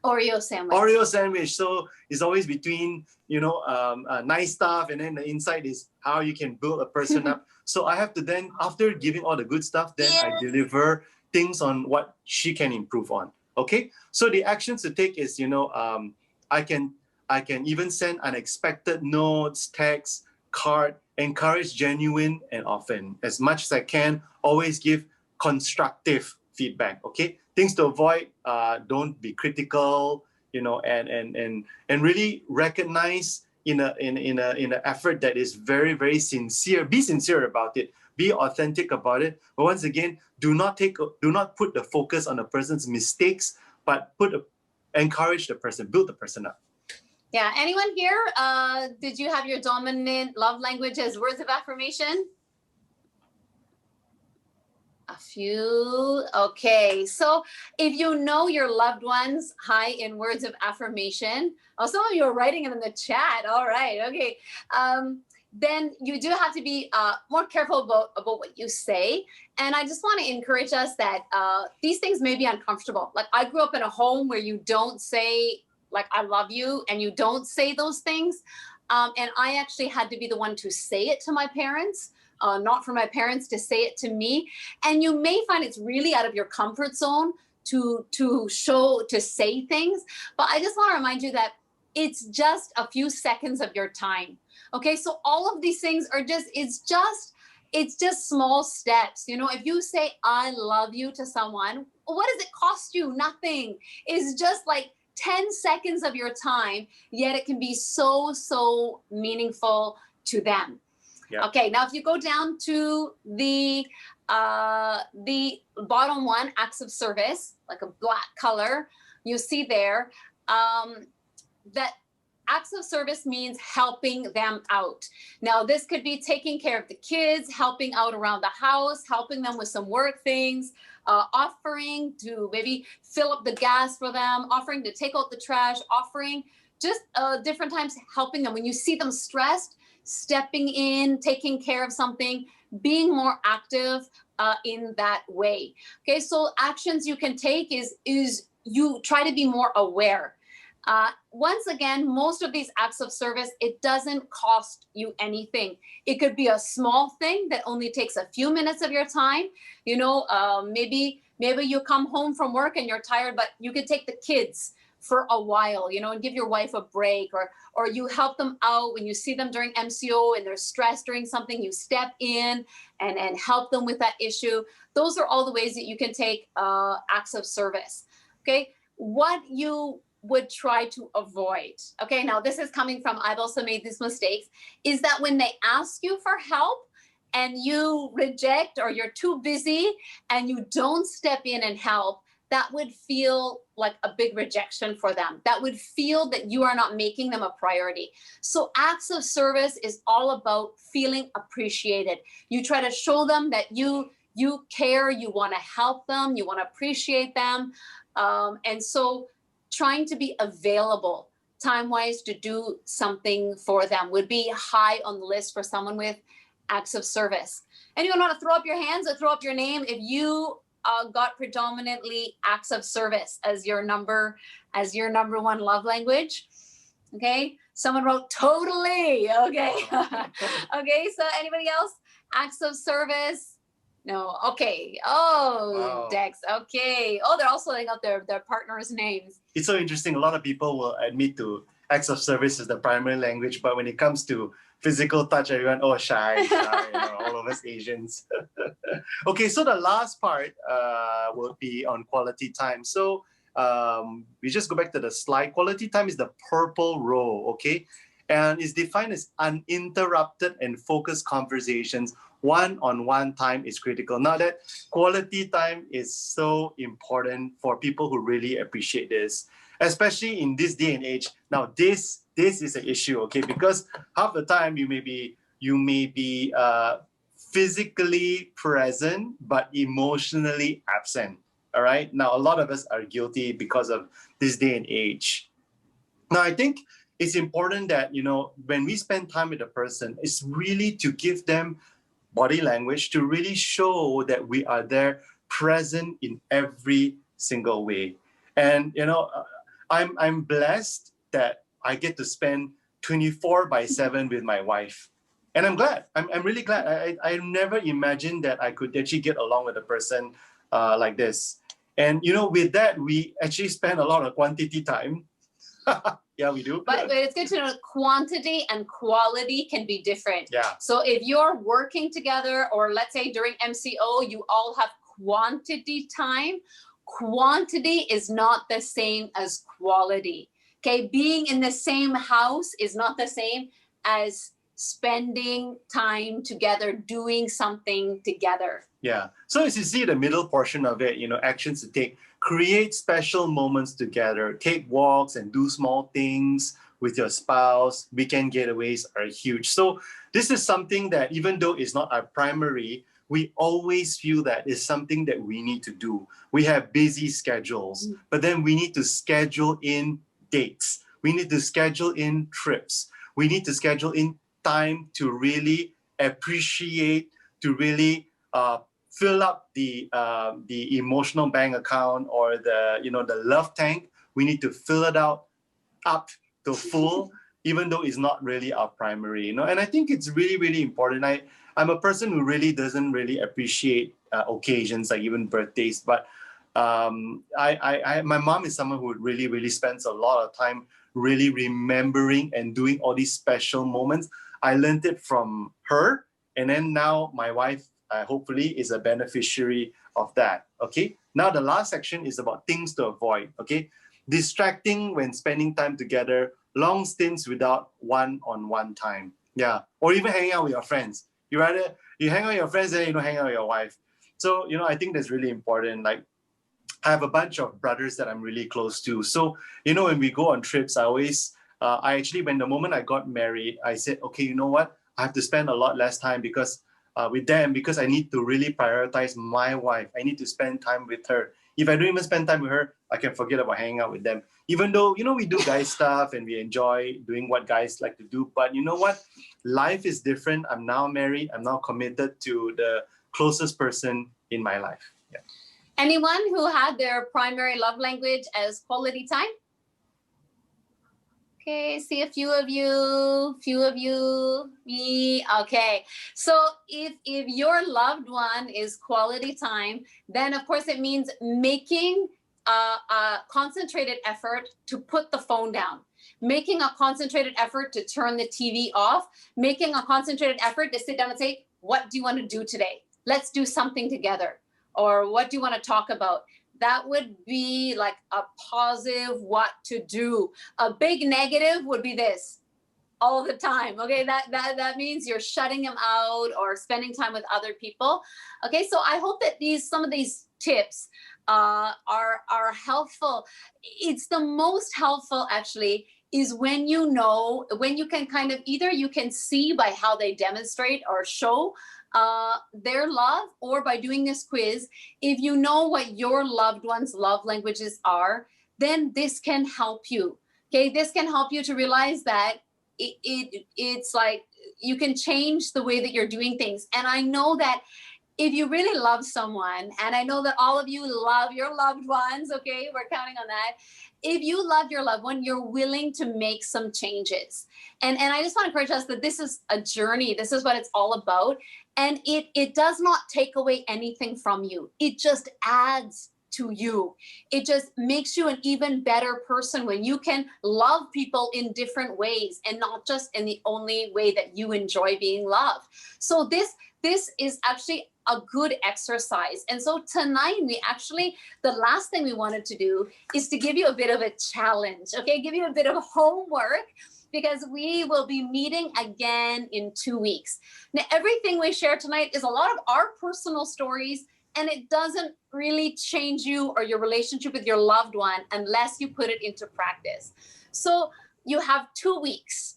Oreo sandwich. Oreo sandwich. So it's always between, you know, nice stuff, and then the inside is how you can build a person up. So I have to then, after giving all the good stuff, then I deliver things on what she can improve on. Okay. So the actions to take is, you know, I can even send unexpected notes, texts, card, encourage genuine and often. As much as I can, always give constructive feedback. Okay. Things to avoid, don't be critical, you know, and really recognize in an effort that is very, very sincere. Be sincere about it. Be authentic about it. But once again, do not put the focus on the person's mistakes, but encourage the person, build the person up. Yeah. Anyone here? Did you have your dominant love language as words of affirmation? A few. Okay. So if you know your loved ones high in words of affirmation, some of you are writing it in the chat. All right. Okay. then you do have to be more careful about what you say. And I just want to encourage us that these things may be uncomfortable. Like, I grew up in a home where you don't say, like, I love you, and you don't say those things. And I actually had to be the one to say it to my parents, not for my parents to say it to me. And you may find it's really out of your comfort zone to say things. But I just want to remind you that it's just a few seconds of your time. Okay, so all of these things are it's just small steps. You know, if you say I love you to someone, what does it cost you? Nothing. It's just like 10 seconds of your time, yet it can be so meaningful to them. Yeah. Okay, now if you go down to the bottom one, acts of service, like a black color, you see there that acts of service means helping them out. Now, this could be taking care of the kids, helping out around the house, helping them with some work things, offering to maybe fill up the gas for them, offering to take out the trash, offering just different times, helping them. When you see them stressed, stepping in, taking care of something, being more active in that way. Okay, so actions you can take is you try to be more aware. Once again, most of these acts of service, it doesn't cost you anything. It could be a small thing that only takes a few minutes of your time. You know, maybe you come home from work and you're tired, but you could take the kids for a while, you know, and give your wife a break, or you help them out when you see them during MCO and they're stressed during something, you step in and help them with that issue. Those are all the ways that you can take acts of service. Okay, what you would try to avoid. Okay, now this is coming from, I've also made these mistakes, is that when they ask you for help and you reject, or you're too busy and you don't step in and help, that would feel like a big rejection for them. That would feel that you are not making them a priority. So acts of service is all about feeling appreciated. You try to show them that you care, you want to help them, you want to appreciate them. And so trying to be available time-wise to do something for them would be high on the list for someone with acts of service. Anyone want to throw up your hands or throw up your name if you got predominantly acts of service as your number one love language? Okay, someone wrote totally. Okay. Okay, so anybody else? Acts of service? No. Okay. Oh, wow. Dex. Okay. Oh, they're also laying out their partners' names. It's so interesting. A lot of people will admit to acts of service as the primary language, but when it comes to physical touch, everyone, oh, shy, you know, all of us Asians. Okay, so the last part will be on quality time. So we just go back to the slide. Quality time is the purple row, okay? And it's defined as uninterrupted and focused conversations. One-on-one time is critical. Now that quality time is so important for people who really appreciate this, especially in this day and age. Now this is an issue, okay? Because half the time you may be physically present but emotionally absent. All right. Now a lot of us are guilty because of this day and age. Now I think it's important that, you know, when we spend time with a person, it's really to give them body language to really show that we are there, present in every single way. And you know, I'm blessed that I get to spend 24/7 with my wife, and I'm glad. I'm really glad. I never imagined that I could actually get along with a person like this. And you know, with that, we actually spend a lot of quantity time. Yeah, we do. But it's good to know quantity and quality can be different. Yeah. So if you're working together, or let's say during MCO, you all have quantity time, quantity is not the same as quality. Okay, being in the same house is not the same as spending time together, doing something together. Yeah. So as you see the middle portion of it, you know, actions to take, create special moments together, take walks and do small things with your spouse. Weekend getaways are huge. So this is something that even though it's not our primary, we always feel that it's something that we need to do. We have busy schedules, but then we need to schedule in dates. We need to schedule in trips. We need to schedule in time to really appreciate, to really fill up the emotional bank account, or the love tank. We need to fill it up to full, even though it's not really our primary. And I think it's really, really important. I'm a person who really doesn't really appreciate occasions, like even birthdays, but my mom is someone who really, really spends a lot of time really remembering and doing all these special moments. I learned it from her, and then now my wife hopefully is a beneficiary of that. Okay, now the last section is about things to avoid. Okay, distracting when spending time together, long stints without one-on-one time. Yeah, or even hanging out with your friends. You hang out with your friends, then you don't hang out with your wife. So I think that's really important. Like, I have a bunch of brothers that I'm really close to. So, when we go on trips, I actually, when the moment I got married, I said, okay, you know what? I have to spend a lot less time with them, because I need to really prioritize my wife. I need to spend time with her. If I don't even spend time with her, I can forget about hanging out with them. Even though, we do guy stuff and we enjoy doing what guys like to do. But you know what? Life is different. I'm now married. I'm now committed to the closest person in my life. Yeah. Anyone who had their primary love language as quality time? Okay, see a few of you, me. Okay, so if your loved one is quality time, then of course it means making a concentrated effort to put the phone down, making a concentrated effort to turn the TV off, making a concentrated effort to sit down and say, what do you want to do today? Let's do something together. Or what do you want to talk about? That would be like a positive what to do. A big negative would be this: all the time. Okay, that means you're shutting them out or spending time with other people. Okay, so I hope that some of these tips are helpful. It's the most helpful actually is when you can kind of, either you can see by how they demonstrate or show their love, or by doing this quiz. If you know what your loved one's love languages are, then this can help you. Okay, this can help you to realize that it's like you can change the way that you're doing things. And I know that if you really love someone, and I know that all of you love your loved ones, okay, we're counting on that. If you love your loved one, you're willing to make some changes. And I just want to encourage us that this is a journey. This is what it's all about. And it does not take away anything from you. It just adds to you. It just makes you an even better person when you can love people in different ways, and not just in the only way that you enjoy being loved. So this is actually a good exercise. And so tonight, the last thing we wanted to do is to give you a bit of a challenge, okay? Give you a bit of homework, because we will be meeting again in 2 weeks. Now, everything we share tonight is a lot of our personal stories, and it doesn't really change you or your relationship with your loved one unless you put it into practice. So you have 2 weeks,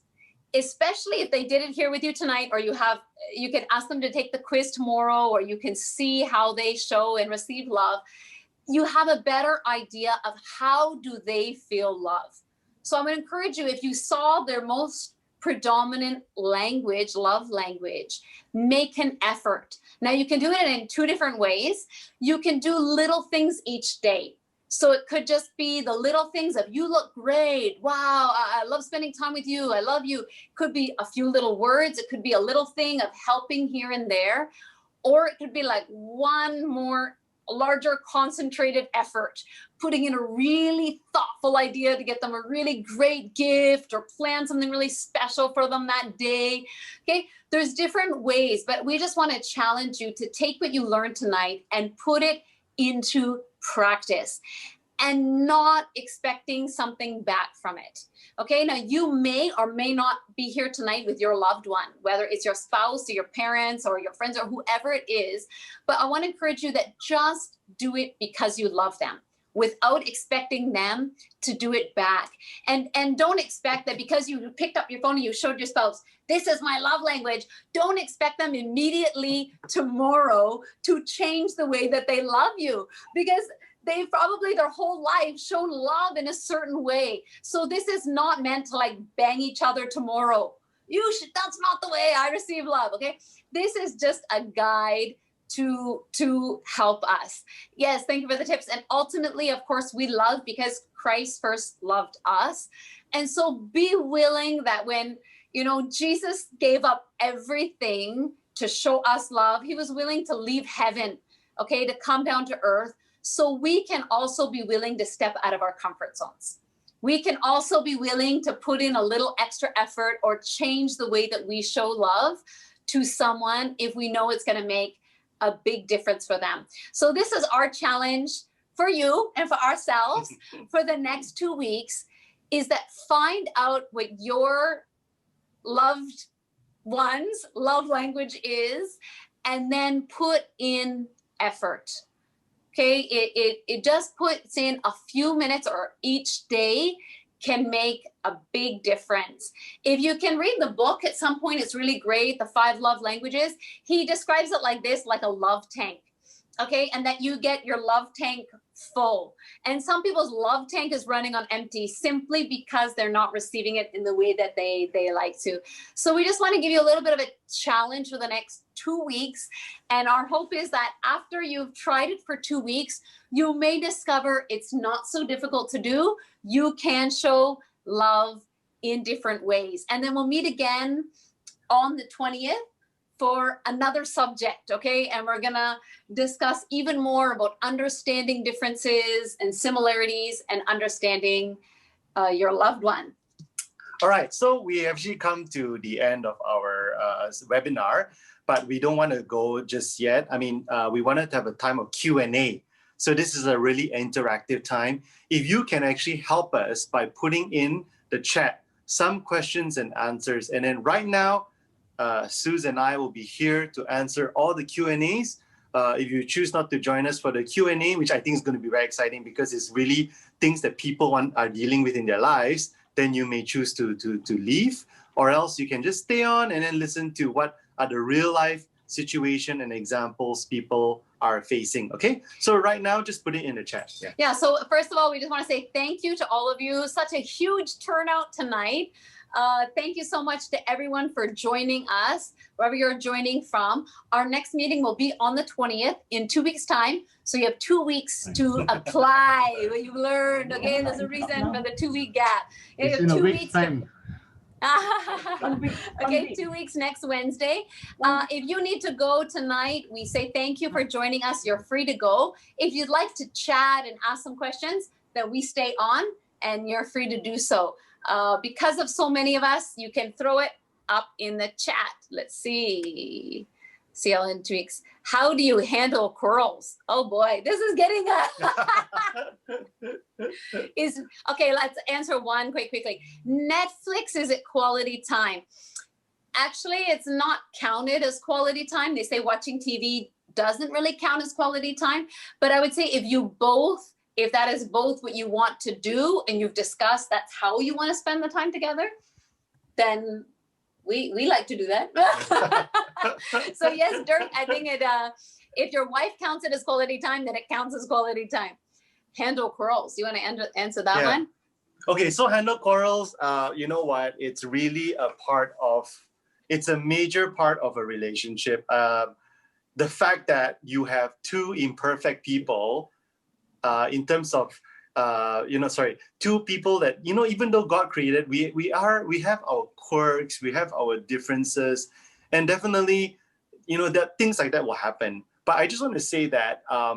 especially if they did it here with you tonight, or you can ask them to take the quiz tomorrow, or you can see how they show and receive love. You have a better idea of how do they feel love. So I'm going to encourage you, if you saw their most predominant language, love language, make an effort. Now you can do it in 2 different ways. You can do little things each day. So it could just be the little things of, you look great. Wow, I love spending time with you. I love you. It could be a few little words. It could be a little thing of helping here and there. Or it could be like one more larger concentrated effort, putting in a really thoughtful idea to get them a really great gift, or plan something really special for them that day. Okay, there's different ways, but we just want to challenge you to take what you learned tonight and put it into practice, and not expecting something back from it. Okay, now you may or may not be here tonight with your loved one, whether it's your spouse or your parents or your friends or whoever it is, but I want to encourage you that just do it because you love them, without expecting them to do it back. And don't expect that because you picked up your phone and you showed your spouse, this is my love language, don't expect them immediately tomorrow to change the way that they love you, because they've probably their whole life shown love in a certain way. So this is not meant to like bang each other tomorrow. that's not the way I receive love. Okay. This is just a guide to help us. Yes, thank you for the tips. And ultimately, of course, we love because Christ first loved us. And so be willing that when, Jesus gave up everything to show us love, he was willing to leave heaven, okay, to come down to earth. So we can also be willing to step out of our comfort zones. We can also be willing to put in a little extra effort or change the way that we show love to someone if we know it's going to make a big difference for them. So this is our challenge for you and for ourselves for the next 2 weeks, is that find out what your loved one's love language is, and then put in effort. Okay, it just puts in a few minutes or each day can make a big difference. If you can read the book at some point, it's really great, The 5 Love Languages. He describes it like this, like a love tank. Okay, and that you get your love tank full. And some people's love tank is running on empty simply because they're not receiving it in the way that they like to. So we just want to give you a little bit of a challenge for the next 2 weeks. And our hope is that after you've tried it for 2 weeks, you may discover it's not so difficult to do. You can show love in different ways. And then we'll meet again on the 20th for another subject, okay? And we're gonna discuss even more about understanding differences and similarities and understanding your loved one. All right, so we actually come to the end of our webinar, but we don't want to go just yet. I mean, we wanted to have a time of Q&A. So this is a really interactive time. If you can actually help us by putting in the chat some questions and answers, and then right now, Suze and I will be here to answer all the Q&As. If you choose not to join us for the Q&A, which I think is going to be very exciting because it's really things that people are dealing with in their lives, then you may choose to leave, or else you can just stay on and then listen to what are the real life situation and examples people are facing. Okay, so right now, just put it in the chat. Yeah, so first of all, we just want to say thank you to all of you. Such a huge turnout tonight. Thank you so much to everyone for joining us, wherever you're joining from. Our next meeting will be on the 20th in 2 weeks' time. So you have 2 weeks to apply what you've learned. Okay, there's a reason for the 2 week gap. You have 2 weeks time. Okay, 2 weeks next Wednesday. If you need to go tonight, we say thank you for joining us. You're free to go. If you'd like to chat and ask some questions, then we stay on and you're free to do so. Because of so many of us, you can throw it up in the chat. Let's see. CLN tweaks. How do you handle quarrels? Oh boy, this is getting okay, let's answer one quickly. Netflix, is it quality time? Actually, it's not counted as quality time. They say watching TV doesn't really count as quality time. But I would say if that is both what you want to do and you've discussed that's how you want to spend the time together, then we like to do that. So yes, Dirk, I think if your wife counts it as quality time, then it counts as quality time. Handle quarrels. You want to answer that one? Okay, so handle quarrels, you know what? It's really it's a major part of a relationship. The fact that you have two imperfect people, in terms of, two people that, even though God created, we have our quirks, we have our differences, and definitely, that things like that will happen. But I just want to say that, I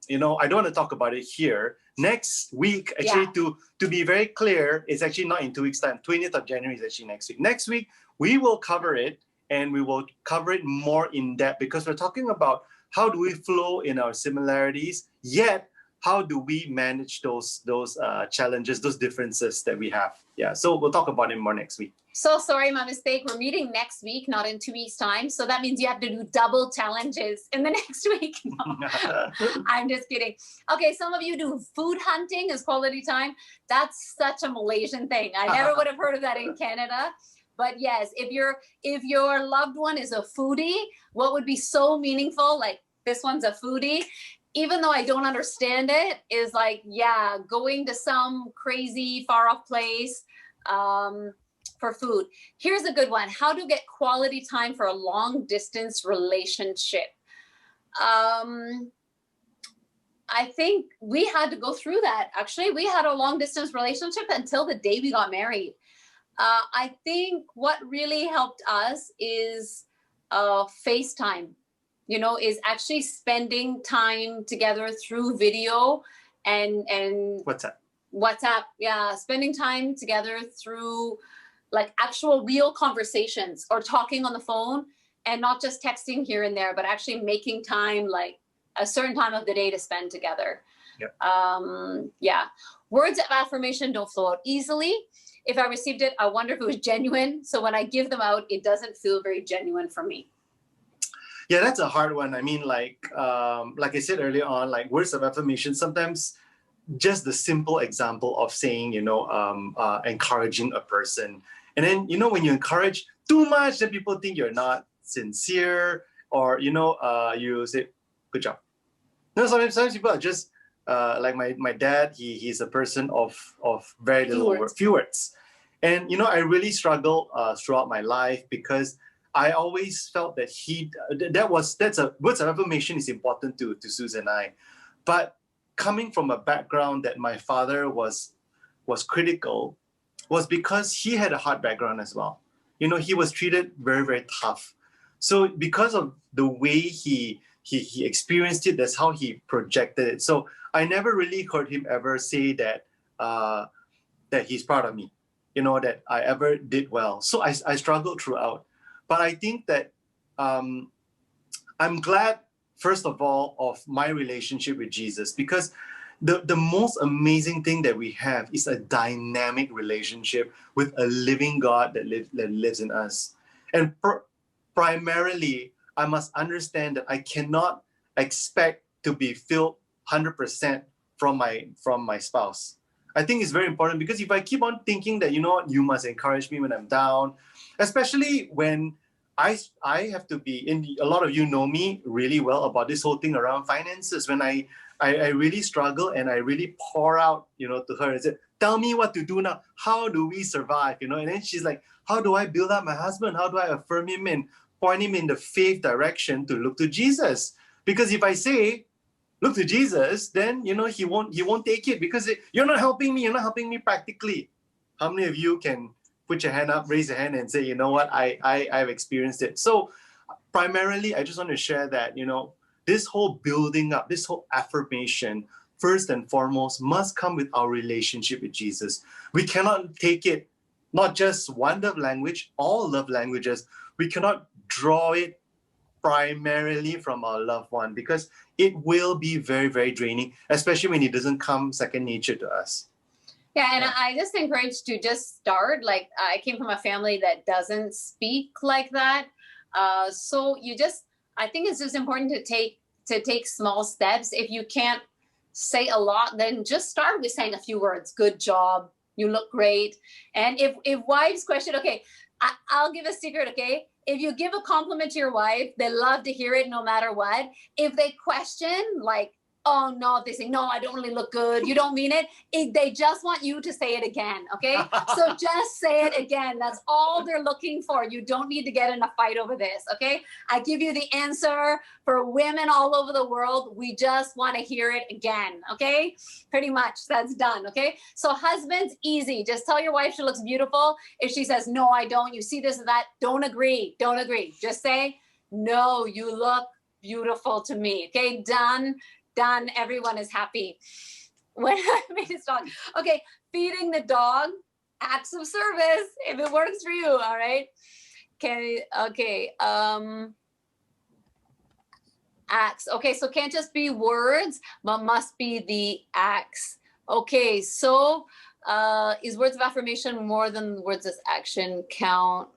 don't want to talk about it here. Next week, actually, to be very clear, it's actually not in 2 weeks' time. 20th of January is actually next week. Next week, we will cover it, and we will cover it more in depth because we're talking about how do we flow in our similarities, yet how do we manage those challenges, those differences that we have? Yeah, so we'll talk about it more next week. So sorry, my mistake. We're meeting next week, not in 2 weeks' time. So that means you have to do double challenges in the next week. No, I'm just kidding. Okay, some of you do food hunting as quality time. That's such a Malaysian thing. I never would have heard of that in Canada. But yes, if your loved one is a foodie, what would be so meaningful, like this one's a foodie, even though I don't understand it, is like, going to some crazy far off place, for food. Here's a good one. How to get quality time for a long distance relationship. I think we had to go through that. Actually, we had a long distance relationship until the day we got married. I think what really helped us is FaceTime, is actually spending time together through video and WhatsApp. Yeah. Spending time together through like actual real conversations or talking on the phone and not just texting here and there, but actually making time, like a certain time of the day to spend together. Yep. Yeah. Words of affirmation don't flow out easily. If I received it, I wonder if it was genuine. So when I give them out, it doesn't feel very genuine for me. Yeah, that's a hard one. I mean, like I said earlier on, like words of affirmation, sometimes just the simple example of saying, encouraging a person. And then, when you encourage too much, then people think you're not sincere, or, you say, good job. Sometimes people are just, like my dad, he's a person of very little few words. And, I really struggled throughout my life because I always felt that words of affirmation is important to Susan and I. But coming from a background that my father was critical, was because he had a hard background as well. He was treated very, very tough. So because of the way he experienced it, that's how he projected it. So I never really heard him ever say that that he's proud of me, that I ever did well. So I struggled throughout. But I think that I'm glad, first of all, of my relationship with Jesus, because the most amazing thing that we have is a dynamic relationship with a living God that lives in us. And primarily, I must understand that I cannot expect to be filled 100% from my spouse. I think it's very important, because if I keep on thinking that, you must encourage me when I'm down, especially when I have to be a lot of you know me really well about this whole thing around finances. When I really struggle and I really pour out, to her and say, tell me what to do now. How do we survive? And then she's like, how do I build up my husband? How do I affirm him and point him in the faith direction to look to Jesus? Because if I say, look to Jesus, then, he won't take it, because you're not helping me. You're not helping me practically. How many of you can put your hand up, raise your hand and say, you know what, I've experienced it. So primarily, I just want to share that, this whole building up, this whole affirmation, first and foremost, must come with our relationship with Jesus. We cannot take it, not just one love language, all love languages. We cannot draw it primarily from our loved one, because it will be very, very draining, especially when it doesn't come second nature to us. Yeah, and I just encourage to just start. Like, I came from a family that doesn't speak like that. So I think it's just important to take small steps. If you can't say a lot, then just start with saying a few words. Good job. You look great. And if wives question, okay, I'll give a secret, okay? If you give a compliment to your wife, they love to hear it no matter what. If they question, like, oh no, if they say, no, I don't really look good, you don't mean it, they just want you to say it again, okay? So just say it again. That's all they're looking for. You don't need to get in a fight over this, okay? I give you the answer for women all over the world. We just want to hear it again, okay? Pretty much, that's done, okay? So husbands, easy. Just tell your wife she looks beautiful. If she says, no, I don't, you see this and that, don't agree. Just say, no, you look beautiful to me, okay? Done. Everyone is happy. When I made a dog. Okay, feeding the dog, acts of service, if it works for you, all right? Okay, acts. Okay, so can't just be words, but must be the acts. Okay, so is words of affirmation more than words of action count?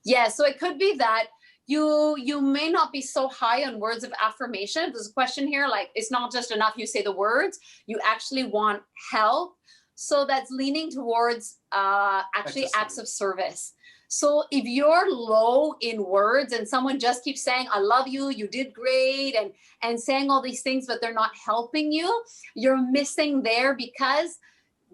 Yeah, so it could be that you may not be so high on words of affirmation. There's a question here, like, it's not just enough you say the words, you actually want help. So that's leaning towards actually acts of service. So if you're low in words and someone just keeps saying, I love you, you did great, and saying all these things, but they're not helping you, you're missing there, because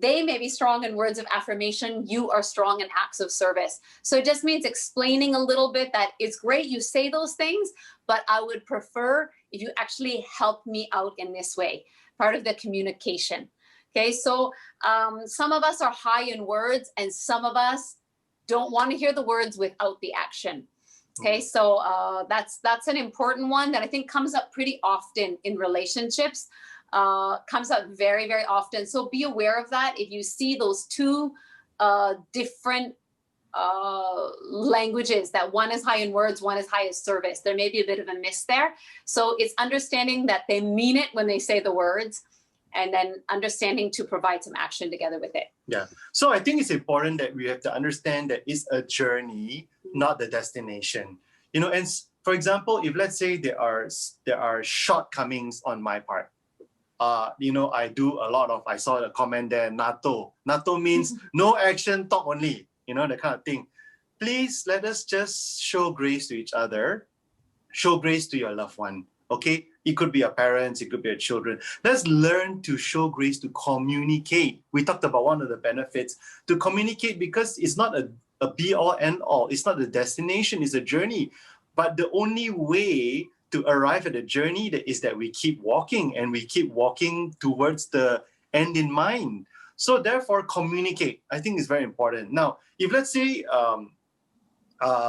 they may be strong in words of affirmation. You are strong in acts of service. So it just means explaining a little bit that it's great you say those things, but I would prefer if you actually help me out in this way, part of the communication. Okay, so some of us are high in words and some of us don't want to hear the words without the action. Okay, so that's an important one that I think comes up pretty often in relationships, comes up very, very often. So be aware of that. If you see those two different languages, that one is high in words, one is high in service, there may be a bit of a miss there. So it's understanding that they mean it when they say the words, and then understanding to provide some action together with it. Yeah. So I think it's important that we have to understand that it's a journey, not the destination. You know, and for example, if let's say there are shortcomings on my part, you know, I saw a comment there, NATO. NATO means no action, talk only, you know, that kind of thing. Please let us just show grace to each other, show grace to your loved one, okay? It could be your parents, it could be your children. Let's learn to show grace, to communicate. We talked about one of the benefits, to communicate, because it's not a be-all, end-all. It's not the destination, it's a journey. But the only way to arrive at the journey is that we keep walking, and we keep walking towards the end in mind. So therefore, communicate. I think is very important. Now, if let's say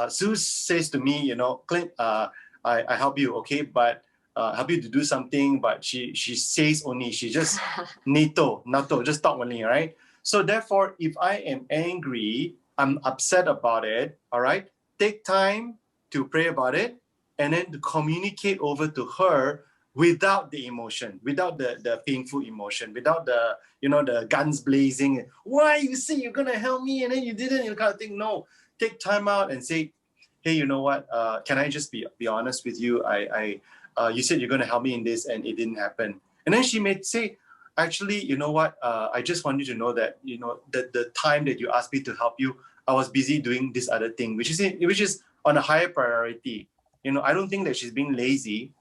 Sue says to me, you know, Clint, I help you, okay, but help you to do something, but she says only, she just NATO, just talk only, right? So therefore, if I am angry, I'm upset about it, all right, take time to pray about it, and then to communicate over to her without the emotion, without the painful emotion, without the, you know, the guns blazing. Why you say you're gonna help me and then you didn't, you kind of thing. No, take time out and say, hey, you know what? Can I just be honest with you? You said you're gonna help me in this and it didn't happen. And then she may say, actually, you know what? I just want you to know that, you know, the time that you asked me to help you, I was busy doing this other thing, which is on a higher priority. You know, I don't think that she's being lazy.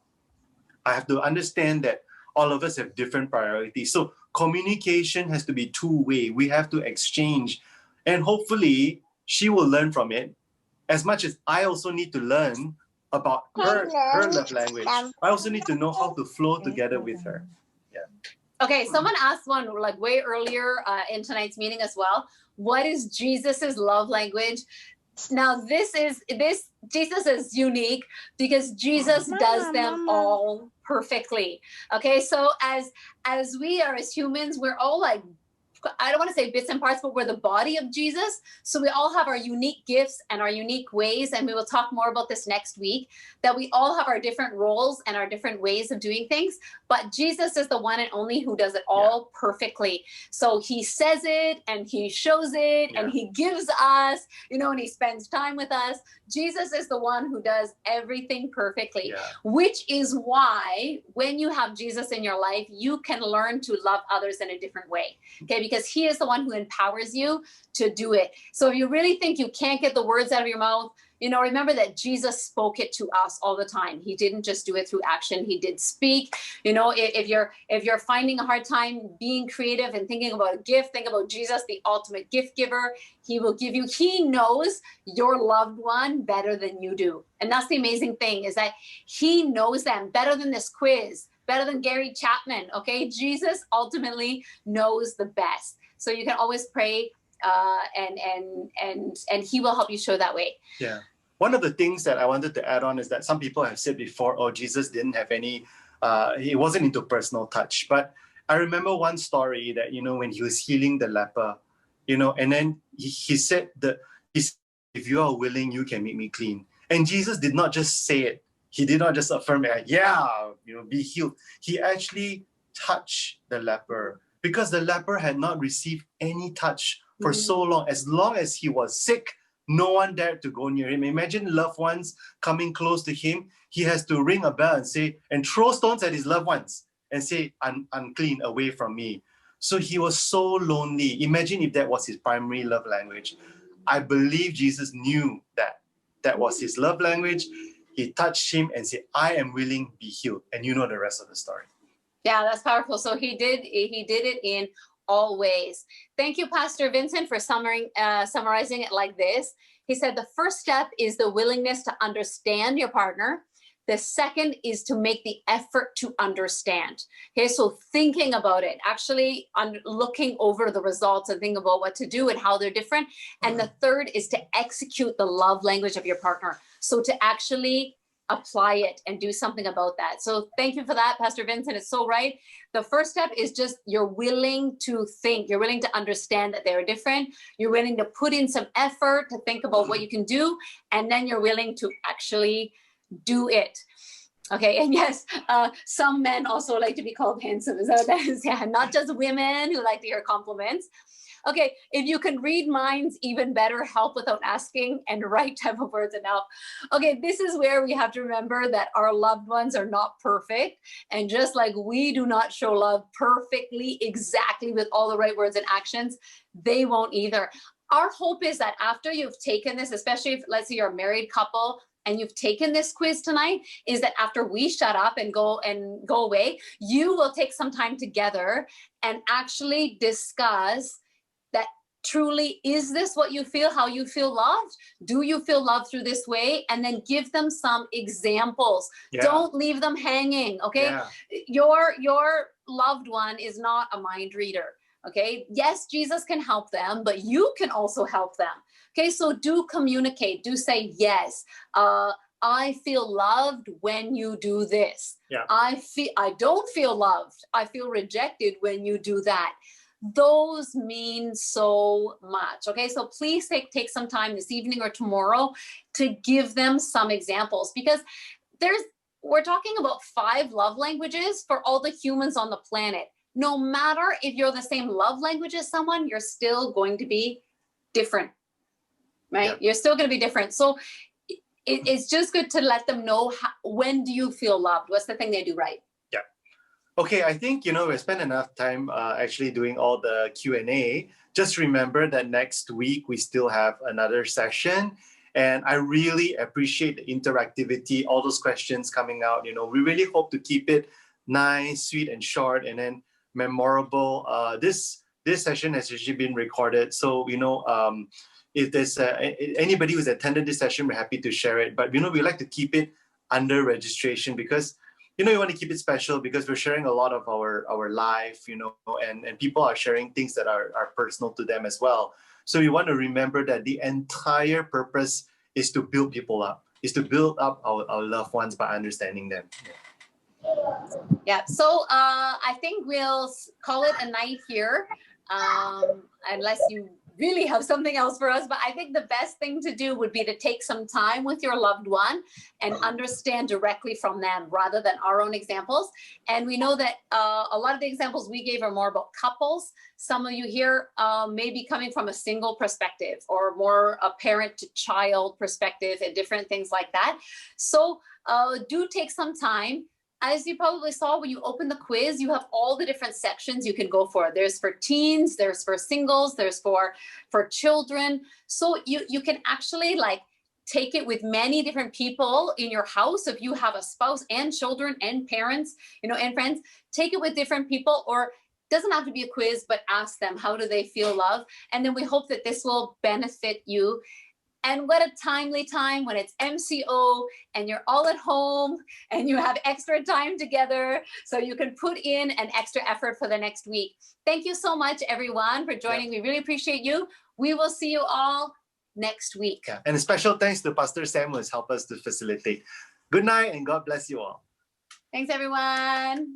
I have to understand that all of us have different priorities. So communication has to be two-way. We have to exchange. And hopefully she will learn from it, as much as I also need to learn about her love language. I also need to know how to flow together with her. Yeah. Okay, someone asked one like way earlier in tonight's meeting as well. What is Jesus's love language? Now Jesus is unique because Jesus does them all perfectly. Okay, so as we are, as humans, we're all like, I don't want to say bits and parts, but we're the body of Jesus. So we all have our unique gifts and our unique ways. And we will talk more about this next week, that we all have our different roles and our different ways of doing things. But Jesus is the one and only who does it all perfectly. So he says it and he shows it and he gives us, you know, and he spends time with us. Jesus is the one who does everything perfectly, which is why when you have Jesus in your life, you can learn to love others in a different way. Okay, because he is the one who empowers you to do it. So if you really think you can't get the words out of your mouth, you know, remember that Jesus spoke it to us all the time. He didn't just do it through action. He did speak. You know, if you're finding a hard time being creative and thinking about a gift, think about Jesus, the ultimate gift giver. He will give you, he knows your loved one better than you do. And that's the amazing thing, is that he knows them better than this quiz, better than Gary Chapman. Okay, Jesus ultimately knows the best. So you can always pray, and he will help you show that way. Yeah. One of the things that I wanted to add on is that some people have said before, oh, Jesus didn't have any, he wasn't into personal touch. But I remember one story that, you know, when he was healing the leper, you know, and then he said if you are willing, you can make me clean. And Jesus did not just say it. He did not just affirm it, you know, be healed. He actually touched the leper, because the leper had not received any touch for so long. As long as he was sick, no one dared to go near him. Imagine loved ones coming close to him. He has to ring a bell and say, and throw stones at his loved ones and say, unclean, away from me. So he was so lonely. Imagine if that was his primary love language. I believe Jesus knew that was his love language. He touched him and said, I am willing, be healed. And you know the rest of the story. Yeah, that's powerful. So he did it in always. Thank you, Pastor Vincent, for summarizing it like this. He said the first step is the willingness to understand your partner. The second is to make the effort to understand. Okay, so thinking about it, actually looking over the results and thinking about what to do and how they're different. And the third is to execute the love language of your partner. So to actually apply it and do something about that. So thank you for that, Pastor Vincent. It's so right. The first step is just you're willing to think. You're willing to understand that they're different. You're willing to put in some effort to think about what you can do. And then you're willing to actually do it. Okay, and yes, some men also like to be called handsome. Is that what that is? Yeah, not just women who like to hear compliments. Okay, if you can read minds, even better, help without asking, and right type of words enough. Okay, this is where we have to remember that our loved ones are not perfect. And just like we do not show love perfectly, exactly with all the right words and actions, they won't either. Our hope is that after you've taken this, especially if, let's say, you're a married couple, and you've taken this quiz tonight, is that after we shut up and go away, you will take some time together and actually discuss that truly, is this what you feel, how you feel loved? Do you feel loved through this way? And then give them some examples. Yeah. Don't leave them hanging, okay? Yeah. Your loved one is not a mind reader, okay? Yes, Jesus can help them, but you can also help them. Okay, so do communicate, do say, yes, I feel loved when you do this. Yeah. I don't feel loved. I feel rejected when you do that. Those mean so much. Okay, so please take some time this evening or tomorrow to give them some examples, because we're talking about 5 love languages for all the humans on the planet. No matter if you're the same love language as someone, you're still going to be different. Right? Yeah. You're still going to be different. So it's just good to let them know when do you feel loved? What's the thing they do right? Yeah. Okay, I think, we spent enough time actually doing all the Q&A. Just remember that next week we still have another session. And I really appreciate the interactivity, all those questions coming out. We really hope to keep it nice, sweet, and short, and then memorable. This session has actually been recorded. So, if there's anybody who's attended this session, we're happy to share it. But, we like to keep it under registration because, we want to keep it special because we're sharing a lot of our life, and people are sharing things that are personal to them as well. So we want to remember that the entire purpose is to build people up, is to build up our loved ones by understanding them. Yeah, so I think we'll call it a night here, unless you really have something else for us. But I think the best thing to do would be to take some time with your loved one and understand directly from them rather than our own examples. And we know that a lot of the examples we gave are more about couples. Some of you here may be coming from a single perspective or more a parent to child perspective and different things like that. So do take some time. As you probably saw when you open the quiz, you have all the different sections you can go for. There's for teens, there's for singles, there's for children. So you can actually take it with many different people in your house. If you have a spouse and children and parents, and friends, take it with different people, or doesn't have to be a quiz, but ask them, how do they feel love? And then we hope that this will benefit you. And what a timely time when it's MCO and you're all at home and you have extra time together so you can put in an extra effort for the next week. Thank you so much, everyone, for joining. We really appreciate you. We will see you all next week. Yeah. And a special thanks to Pastor Sam who has helped us to facilitate. Good night and God bless you all. Thanks, everyone.